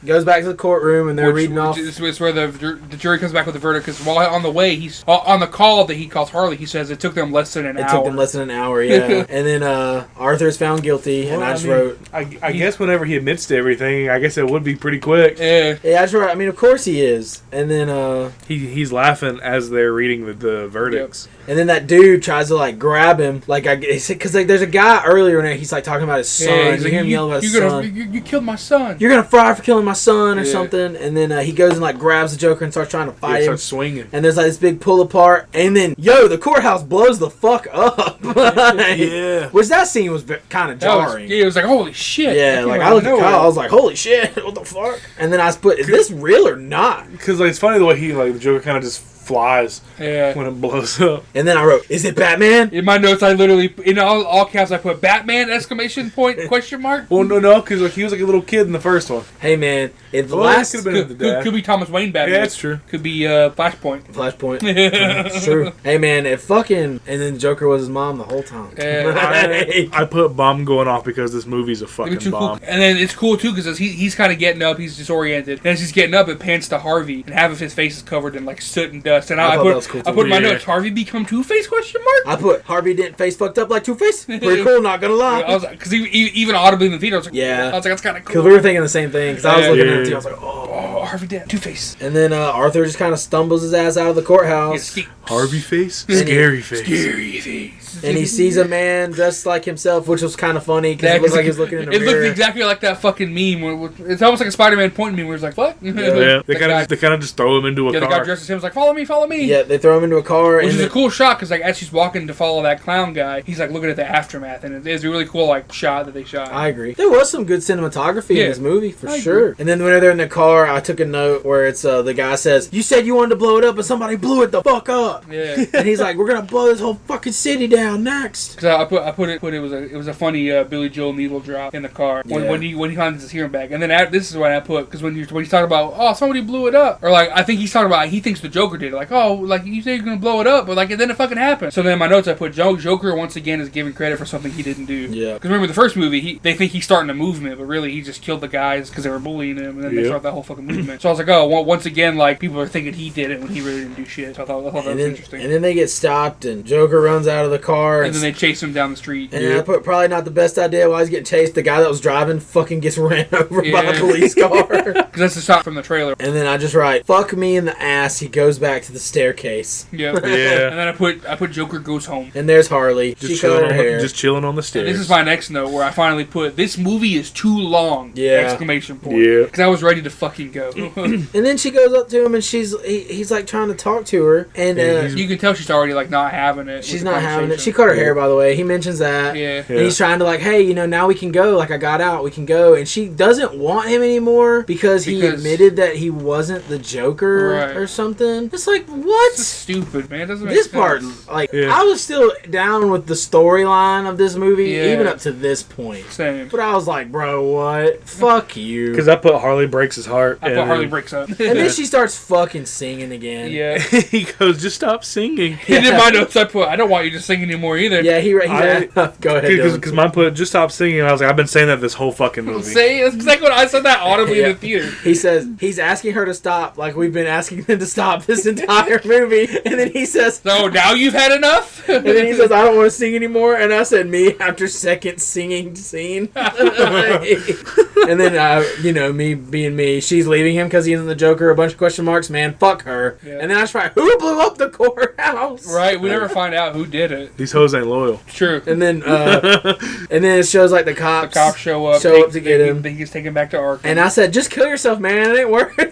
goes back to the courtroom, and they're reading off. This is where the jury comes back with the verdict, because while on the way, he's on the call that he calls Harley, he says it took them less than an hour. It took them less than an hour, yeah. And then Arthur is found guilty, and I just wrote... I guess whenever he admits to everything, I guess it would be pretty quick. Yeah. Yeah, I just wrote, I mean, of course he is. And then He's laughing as they're reading the verdicts. and then that dude tries to, like, grab him. Like, because like, there's a guy earlier in there, he's, like, talking about his son. Yeah, you he's like, hear him yell about his son. You killed my son. You're gonna fry for killing my son or Yeah. something. And then he goes and, like, grabs the Joker and starts trying to He fight him. starts swinging. And there's like this big pull apart, and then the courthouse blows the fuck up. Yeah. Which that scene was kind of jarring. It was like, holy shit. Yeah, That like came I out looked of at Kyle, I nowhere. was like, holy shit, what the fuck? And then I put, is this real or not? Because like, it's funny the way the Joker kind of just flies Yeah. when it blows up. And then I wrote, is it Batman? In my notes, I literally, in all caps, I put Batman, exclamation point, question mark. Well, no, because like, he was like a little kid in the first one. Hey man, if the Well, last that could have been the dad. Could be Thomas Wayne Batman. Yeah, that's true. Could be Flashpoint. Flashpoint, it's true. Hey man, if fucking, and then Joker was his mom the whole time. I put bomb going off because this movie's a Maybe fucking too bomb. cool. And then it's cool too because he's kind of getting up, he's disoriented, and as he's getting up, it pans to Harvey, and half of his face is covered in like soot and dust. And I I thought put, that was cool, I put in my too. notes, Harvey become Two-Face? Question mark. I put Harvey didn't face fucked up like Two-Face. Pretty cool, not gonna lie. I was like, because even audibly in the theater, I was like, Yeah. I was like, that's kind of Because cool. we were thinking the same thing. Because I was looking at it Yeah. too. I was like, oh. Harvey Dent, Two-Face. And then Arthur just kind of stumbles his ass out of the courthouse. Harvey face? And Scary face. Scary face. And he sees a man dressed like himself, which was kind of funny because it looked like he was looking in the mirror. It looked exactly like that fucking meme. It's almost like a Spider-Man pointing meme where it's like, what? Yeah, they kind of just throw him into a car. The guy dressed as him was like, follow me, follow me. Yeah, they throw him into a car. Which is a cool shot because like as she's walking to follow that clown guy, he's like looking at the aftermath, and it's a really cool like shot that they shot. I agree. There was some good cinematography in this movie for I sure. agree. And then when they're in the car, I took a note where it's the guy says, "You said you wanted to blow it up, but somebody blew it the fuck up." Yeah. And he's like, "We're gonna blow this whole fucking city down next." Because I put it was a funny Billy Joel needle drop in the car when he finds his hearing back, and then this is what I put because when he's talking about somebody blew it up, or like I think he's talking about he thinks the Joker did it, like like you say you're gonna blow it up, but like then it fucking happened. So then in my notes I put Joker once again is giving credit for something he didn't do. Yeah. Because remember the first movie they think he's starting a movement, but really he just killed the guys because they were bullying him, and then they start that whole fucking movement. So I was like, once again like people are thinking he did it when he really didn't do shit. So I thought that was interesting. And then they get stopped, and Joker runs out of the car, and then they chase him down the street. And I put probably not the best idea while he's getting chased. The guy that was driving fucking gets ran over by a police car. Because that's the shot from the trailer. And then I just write, "Fuck me in the ass." He goes back to the staircase. Yeah. Yeah. And then I put Joker goes home. And there's Harley. Just chilling on the stairs. And this is my next note where I finally put, this movie is too long! Yeah. Exclamation point. Yeah. Because I was ready to fucking go. And then she goes up to him and he's like trying to talk to her. And you can tell she's already like not having it. she's not having it. She cut her hair, by the way. He mentions that. Yeah. And he's trying to like, hey, now we can go. Like I got out, we can go. And she doesn't want him anymore because he admitted that he wasn't the Joker or something. It's like, what? This is stupid, man. It doesn't make This sense. part, like, I was still down with the storyline of this movie, Yeah. even up to this point. Same. But I was like, bro, what? Fuck you. Because I put Harley breaks his heart. I put Harley breaks up. And then she starts fucking singing again. Yeah. He goes, just stop singing. And in my notes I put, I don't want you to sing anymore either. Yeah, he go ahead. Because mine put, just stop singing. And I was like, I've been saying that this whole fucking movie. See, that's exactly what I said that audibly in the theater. He says, he's asking her to stop, like we've been asking them to stop this entire movie. And then he says, so now you've had enough? and then he says, I don't want to sing anymore. And I said, me after second singing scene. And then, me being me, she's leaving him because he's in the Joker, a bunch of question marks, man, fuck her. Yeah. And then I was like, who blew up the courthouse? Right, we never find out who did it. These hoes ain't loyal. True. And then it shows like the cops show up to get him. He gets taken back to Arkham. And I said, just kill yourself, man. It ain't worth it.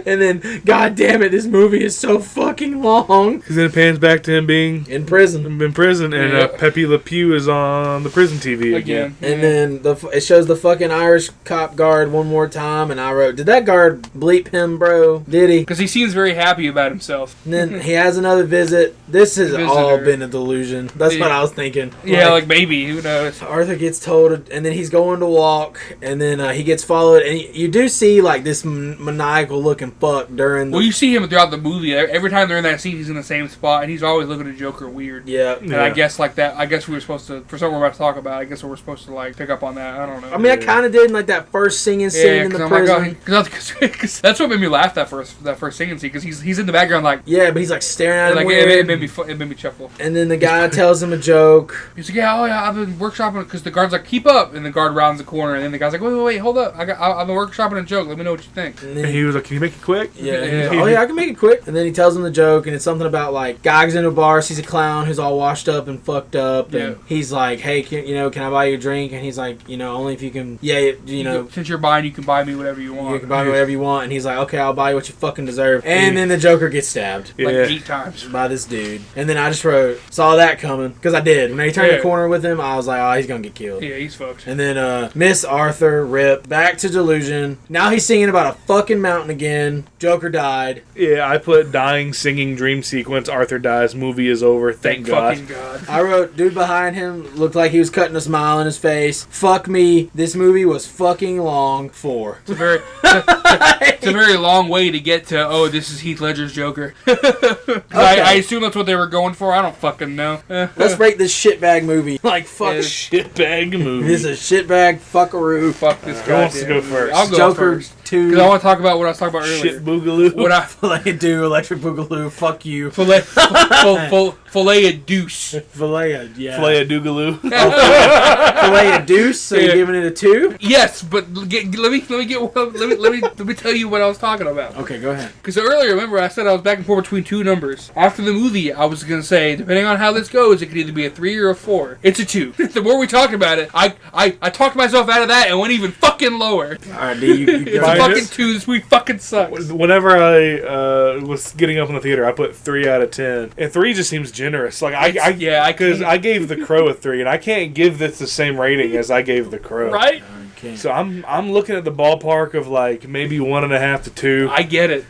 And then, god damn it, this movie is so fucking long. Because then it pans back to him being in prison. And Pepe Le Pew is on the prison TV again. And then it shows the fucking Irish cop guard one more time. And I wrote, did that guard bleep him, bro? Did he? Because he seems very happy about himself. And then he has another visit. This has all been a delusion. That's what I was thinking. Yeah, like maybe. Who knows? Arthur gets told, and then he's going to walk, and then he gets followed, and you do see like this maniacal looking fuck during the... Well, you see him throughout the movie. Every time they're in that scene, he's in the same spot, and he's always looking at Joker weird. Yeah. And I guess like that, I guess we were supposed to, for something we're about to talk about, I guess we're supposed to like pick up on that. I don't know. I mean, I kind of did in like that first singing scene in the prison. Cause that's what made me laugh that first singing scene, because he's in the background like... Yeah, but he's like staring at him like, weird. it made me chuckle. And then the guy tells him a joke. He's like, I've been workshopping, because the guard's like, keep up, and the guard rounds the corner, and then the guy's like, wait, hold up, I've been workshopping a joke, let me know what you think. And he was like, can you make it quick? Yeah. Like, I can make it quick. And then he tells him the joke, and it's something about like, guy goes into a bar, sees a clown who's all washed up and fucked up, and he's like, hey, can I buy you a drink? And he's like, only if you can, since you're buying, you can buy me whatever you want. You can buy me whatever you want. And he's like, okay, I'll buy you what you fucking deserve. And then the Joker gets stabbed. Like 8 times. By this dude. And then I just wrote, saw that coming. Because I did. When he turned the corner with him, I was like, oh, he's going to get killed. Yeah, he's fucked. And then Miss Arthur, rip, back to delusion. Now he's singing about a fucking mountain again. Joker died. Yeah, I put dying singing dream sequence. Arthur dies. Movie is over. Thank God. Fucking God. I wrote, dude behind him looked like he was cutting a smile on his face. Fuck me. This movie was fucking long for. It's a very long way to get to, this is Heath Ledger's Joker. I assume that's what they were going for. I don't fucking know. Let's rate this shitbag movie. Like, fuck. Shitbag movie. This is a shitbag fuckaroo. Fuck this guy. Who wants to go first? I'll go Joker first. 2. Because I want to talk about what I was talking about earlier. Shit boogaloo. Filet do, electric boogaloo, fuck you. Filet Filet of Deuce. Filet, yeah. Filet of Doogaloo. Filet of Deuce. So you're giving it a 2? Yes, but let me tell you what I was talking about. Okay, go ahead. Because earlier, remember, I said I was back and forth between 2 numbers. After the movie, I was gonna say, depending on how this goes, it could either be a 3 or a 4. It's a 2. The more we talked about it, I talked myself out of that and went even fucking lower. All right, D, you It's go. a fucking 2. This movie fucking sucks. Whenever I was getting up in the theater, I put 3 out of 10, and 3 just seems generous. Like because I gave The Crow a 3, and I can't give this the same rating as I gave The Crow. Right? Okay. So I'm looking at the ballpark of like maybe 1.5 to 2. I get it.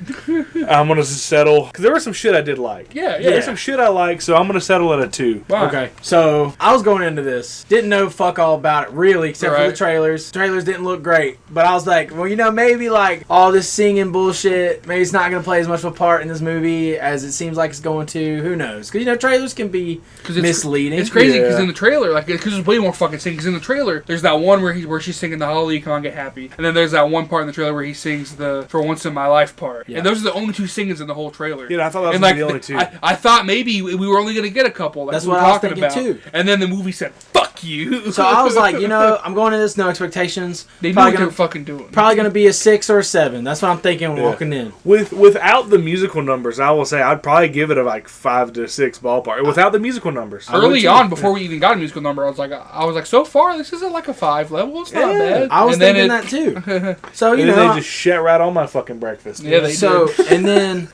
I'm gonna settle because there was some shit I did like. Yeah. There's some shit I like, so I'm gonna settle at a 2. Wow. Okay, so I was going into this, didn't know fuck all about it really, except for the Right. trailers. Trailers didn't look great, but I was like, well, maybe like all this singing bullshit, maybe it's not going to play as much of a part in this movie as it seems like it's going to. Who knows? Because trailers can be misleading. It's crazy because Yeah. in the trailer, because there's way more fucking singing. Because in the trailer, there's that one where she's singing the Hallelujah, Come On Get Happy, and then there's that one part in the trailer where he sings the For Once in My Life part, Yeah. and those are the only 2 singings in the whole trailer. Yeah, I thought that was And like the only 2. I thought maybe we were only going to get a couple. Like That's we were what I was talking thinking, about. too. And then the movie said, "Fuck you." So I was like, I'm going into this no expectations. they knew probably what they gonna, were fucking doing. probably going to be a 6 or a 7. That's what I'm thinking walking in. Without the musical numbers, I will say I'd probably give it a like 5 to 6 ballpark. Without the musical numbers, Early on, before we even got a musical number, I was like, so far this isn't like a 5 level. It's not bad. I was And then thinking that too. So and then they just shit right on my fucking breakfast. Yeah, they So, and then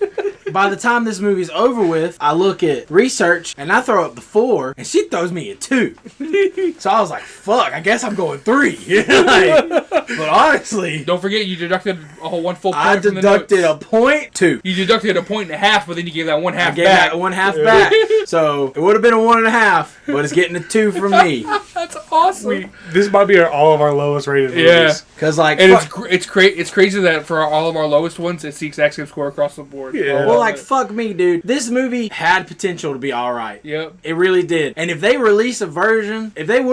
by the time this movie's over with, I look at research and I throw up the 4, and she throws me a 2. So I was like, fuck, I guess I'm going 3. But honestly, Don't forget, you deducted a whole 1 full point I from the deducted notes. a point 2. You deducted a 1.5, but then you gave that 1 I half gave back. that 1/2 back. So it would have been a 1.5, but it's getting a 2 from me. That's awesome. This might be all of our lowest rated movies. Yeah. Cause like, And fuck, it's crazy that for all of our lowest ones, it's the exact same score across the board. Yeah. well, like, fuck me, dude. This movie had potential to be alright. Yep. It really did. And if they would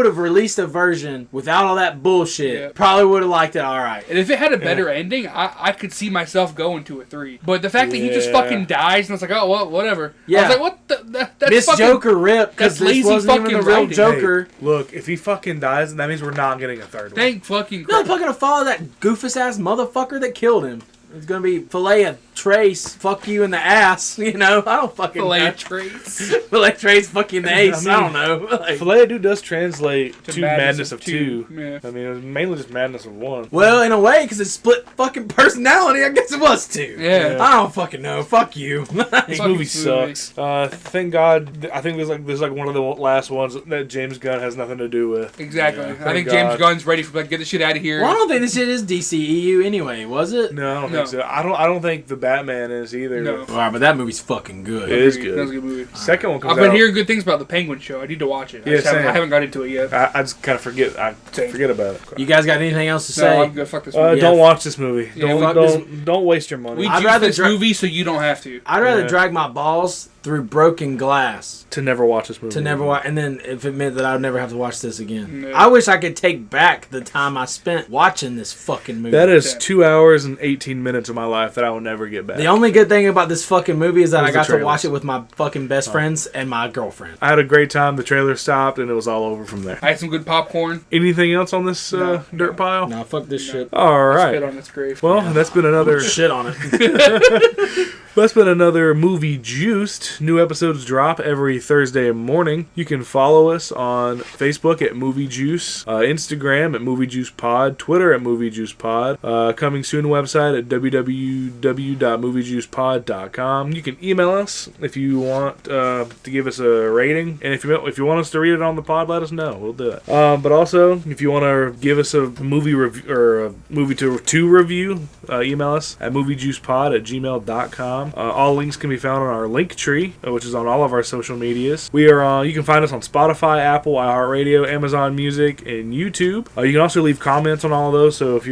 have released a version without all that bullshit, Yep. probably would have liked it alright. And if it had a better ending, I could see myself going to a 3. But the fact that he just Yeah. fucking dies, and it's like, oh, well, whatever. Yeah. I was like, what that's This fucking... Joker ripped because that's this lazy wasn't even fucking the real writing. Joker. Hey, look, if he fucking dies, then that means we're not getting a third one. Thank fucking No, I'm Christ. not gonna follow that goofus ass motherfucker that killed him. It's gonna be Filet of Trace, fuck you in the ass. I don't fucking Filet know. of Trace. Filet of Trace, fuck you in the ace. I don't know. Like, Filet of Dude does translate to Madness Madness of of 2. Yeah. I mean, it was mainly just Madness of 1. well, in a way, because it's split fucking personality, I guess it was 2. Yeah. I don't fucking know. Fuck you. This Fucking movie movie. sucks. Thank God. I think there's like one of the last ones that James Gunn has nothing to do with. Exactly. Yeah, I think thank James God. Gunn's ready for get the shit out of here. Well, I don't think this shit is DCEU anyway, was it? No, I don't No. think so. I don't think the Batman is either. No. Alright, but that movie's fucking good. It is That good. was a good movie. Second one comes I've been out. hearing good things about the Penguin show. I need to watch it. Yeah, I same. haven't got into it yet. I just kind of forget. I Same. forget about it. You guys got anything else to No, say? I'm good. Fuck this movie. Don't watch this movie. Yeah, fuck Don't waste your money We I'd juiced rather this movie so you don't have to. I'd rather Yeah. drag my balls through broken glass to never watch this movie. to never watch, and then if it meant that I would never have to watch this again. No. I wish I could take back the time I spent watching this fucking movie. That is Yeah. 2 hours and 18 minutes of my life that I will never get back. The only good thing about this fucking movie is that Was I the got to trailers. watch it with my fucking best friends and my girlfriend. I had a great time. The trailer stopped, and it was all over from there. I had some good popcorn. Anything else on this No. dirt pile? Nah, fuck this shit. All Spit right. on its grave. Well, that's been another. Shit on it. That's been another Movie Juiced. New episodes drop every Thursday morning. You can follow us on Facebook at Movie Juice, Instagram at Movie Juice Pod, Twitter at Movie Juice Pod. Coming soon website at www.moviejuicepod.com. You can email us if you want to give us a rating, and if you want us to read it on the pod, let us know. We'll do it. But also, if you want to give us a movie review or a movie to review, email us at moviejuicepod@gmail.com. All links can be found on our link tree, which is on all of our social medias. We are. You can find us on Spotify, Apple, iHeartRadio, Amazon Music, and YouTube. You can also leave comments on all of those. So if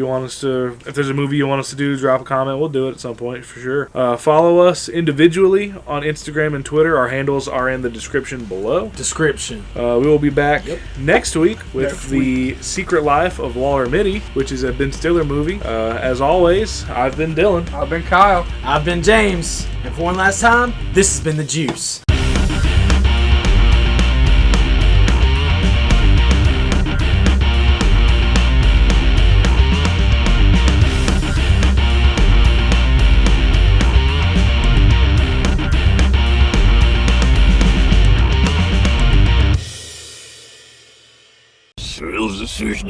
there's a movie you want us to do, drop a comment. We'll do it at some point for sure. Follow us individually on Instagram and Twitter. Our handles are in the description below. Description. We will be back next week with The Secret Life of Walter Mitty, which is a Ben Stiller movie. As always, I've been Dylan. I've been Kyle. I've been James. And for one last time, this has been The Juice. civilization.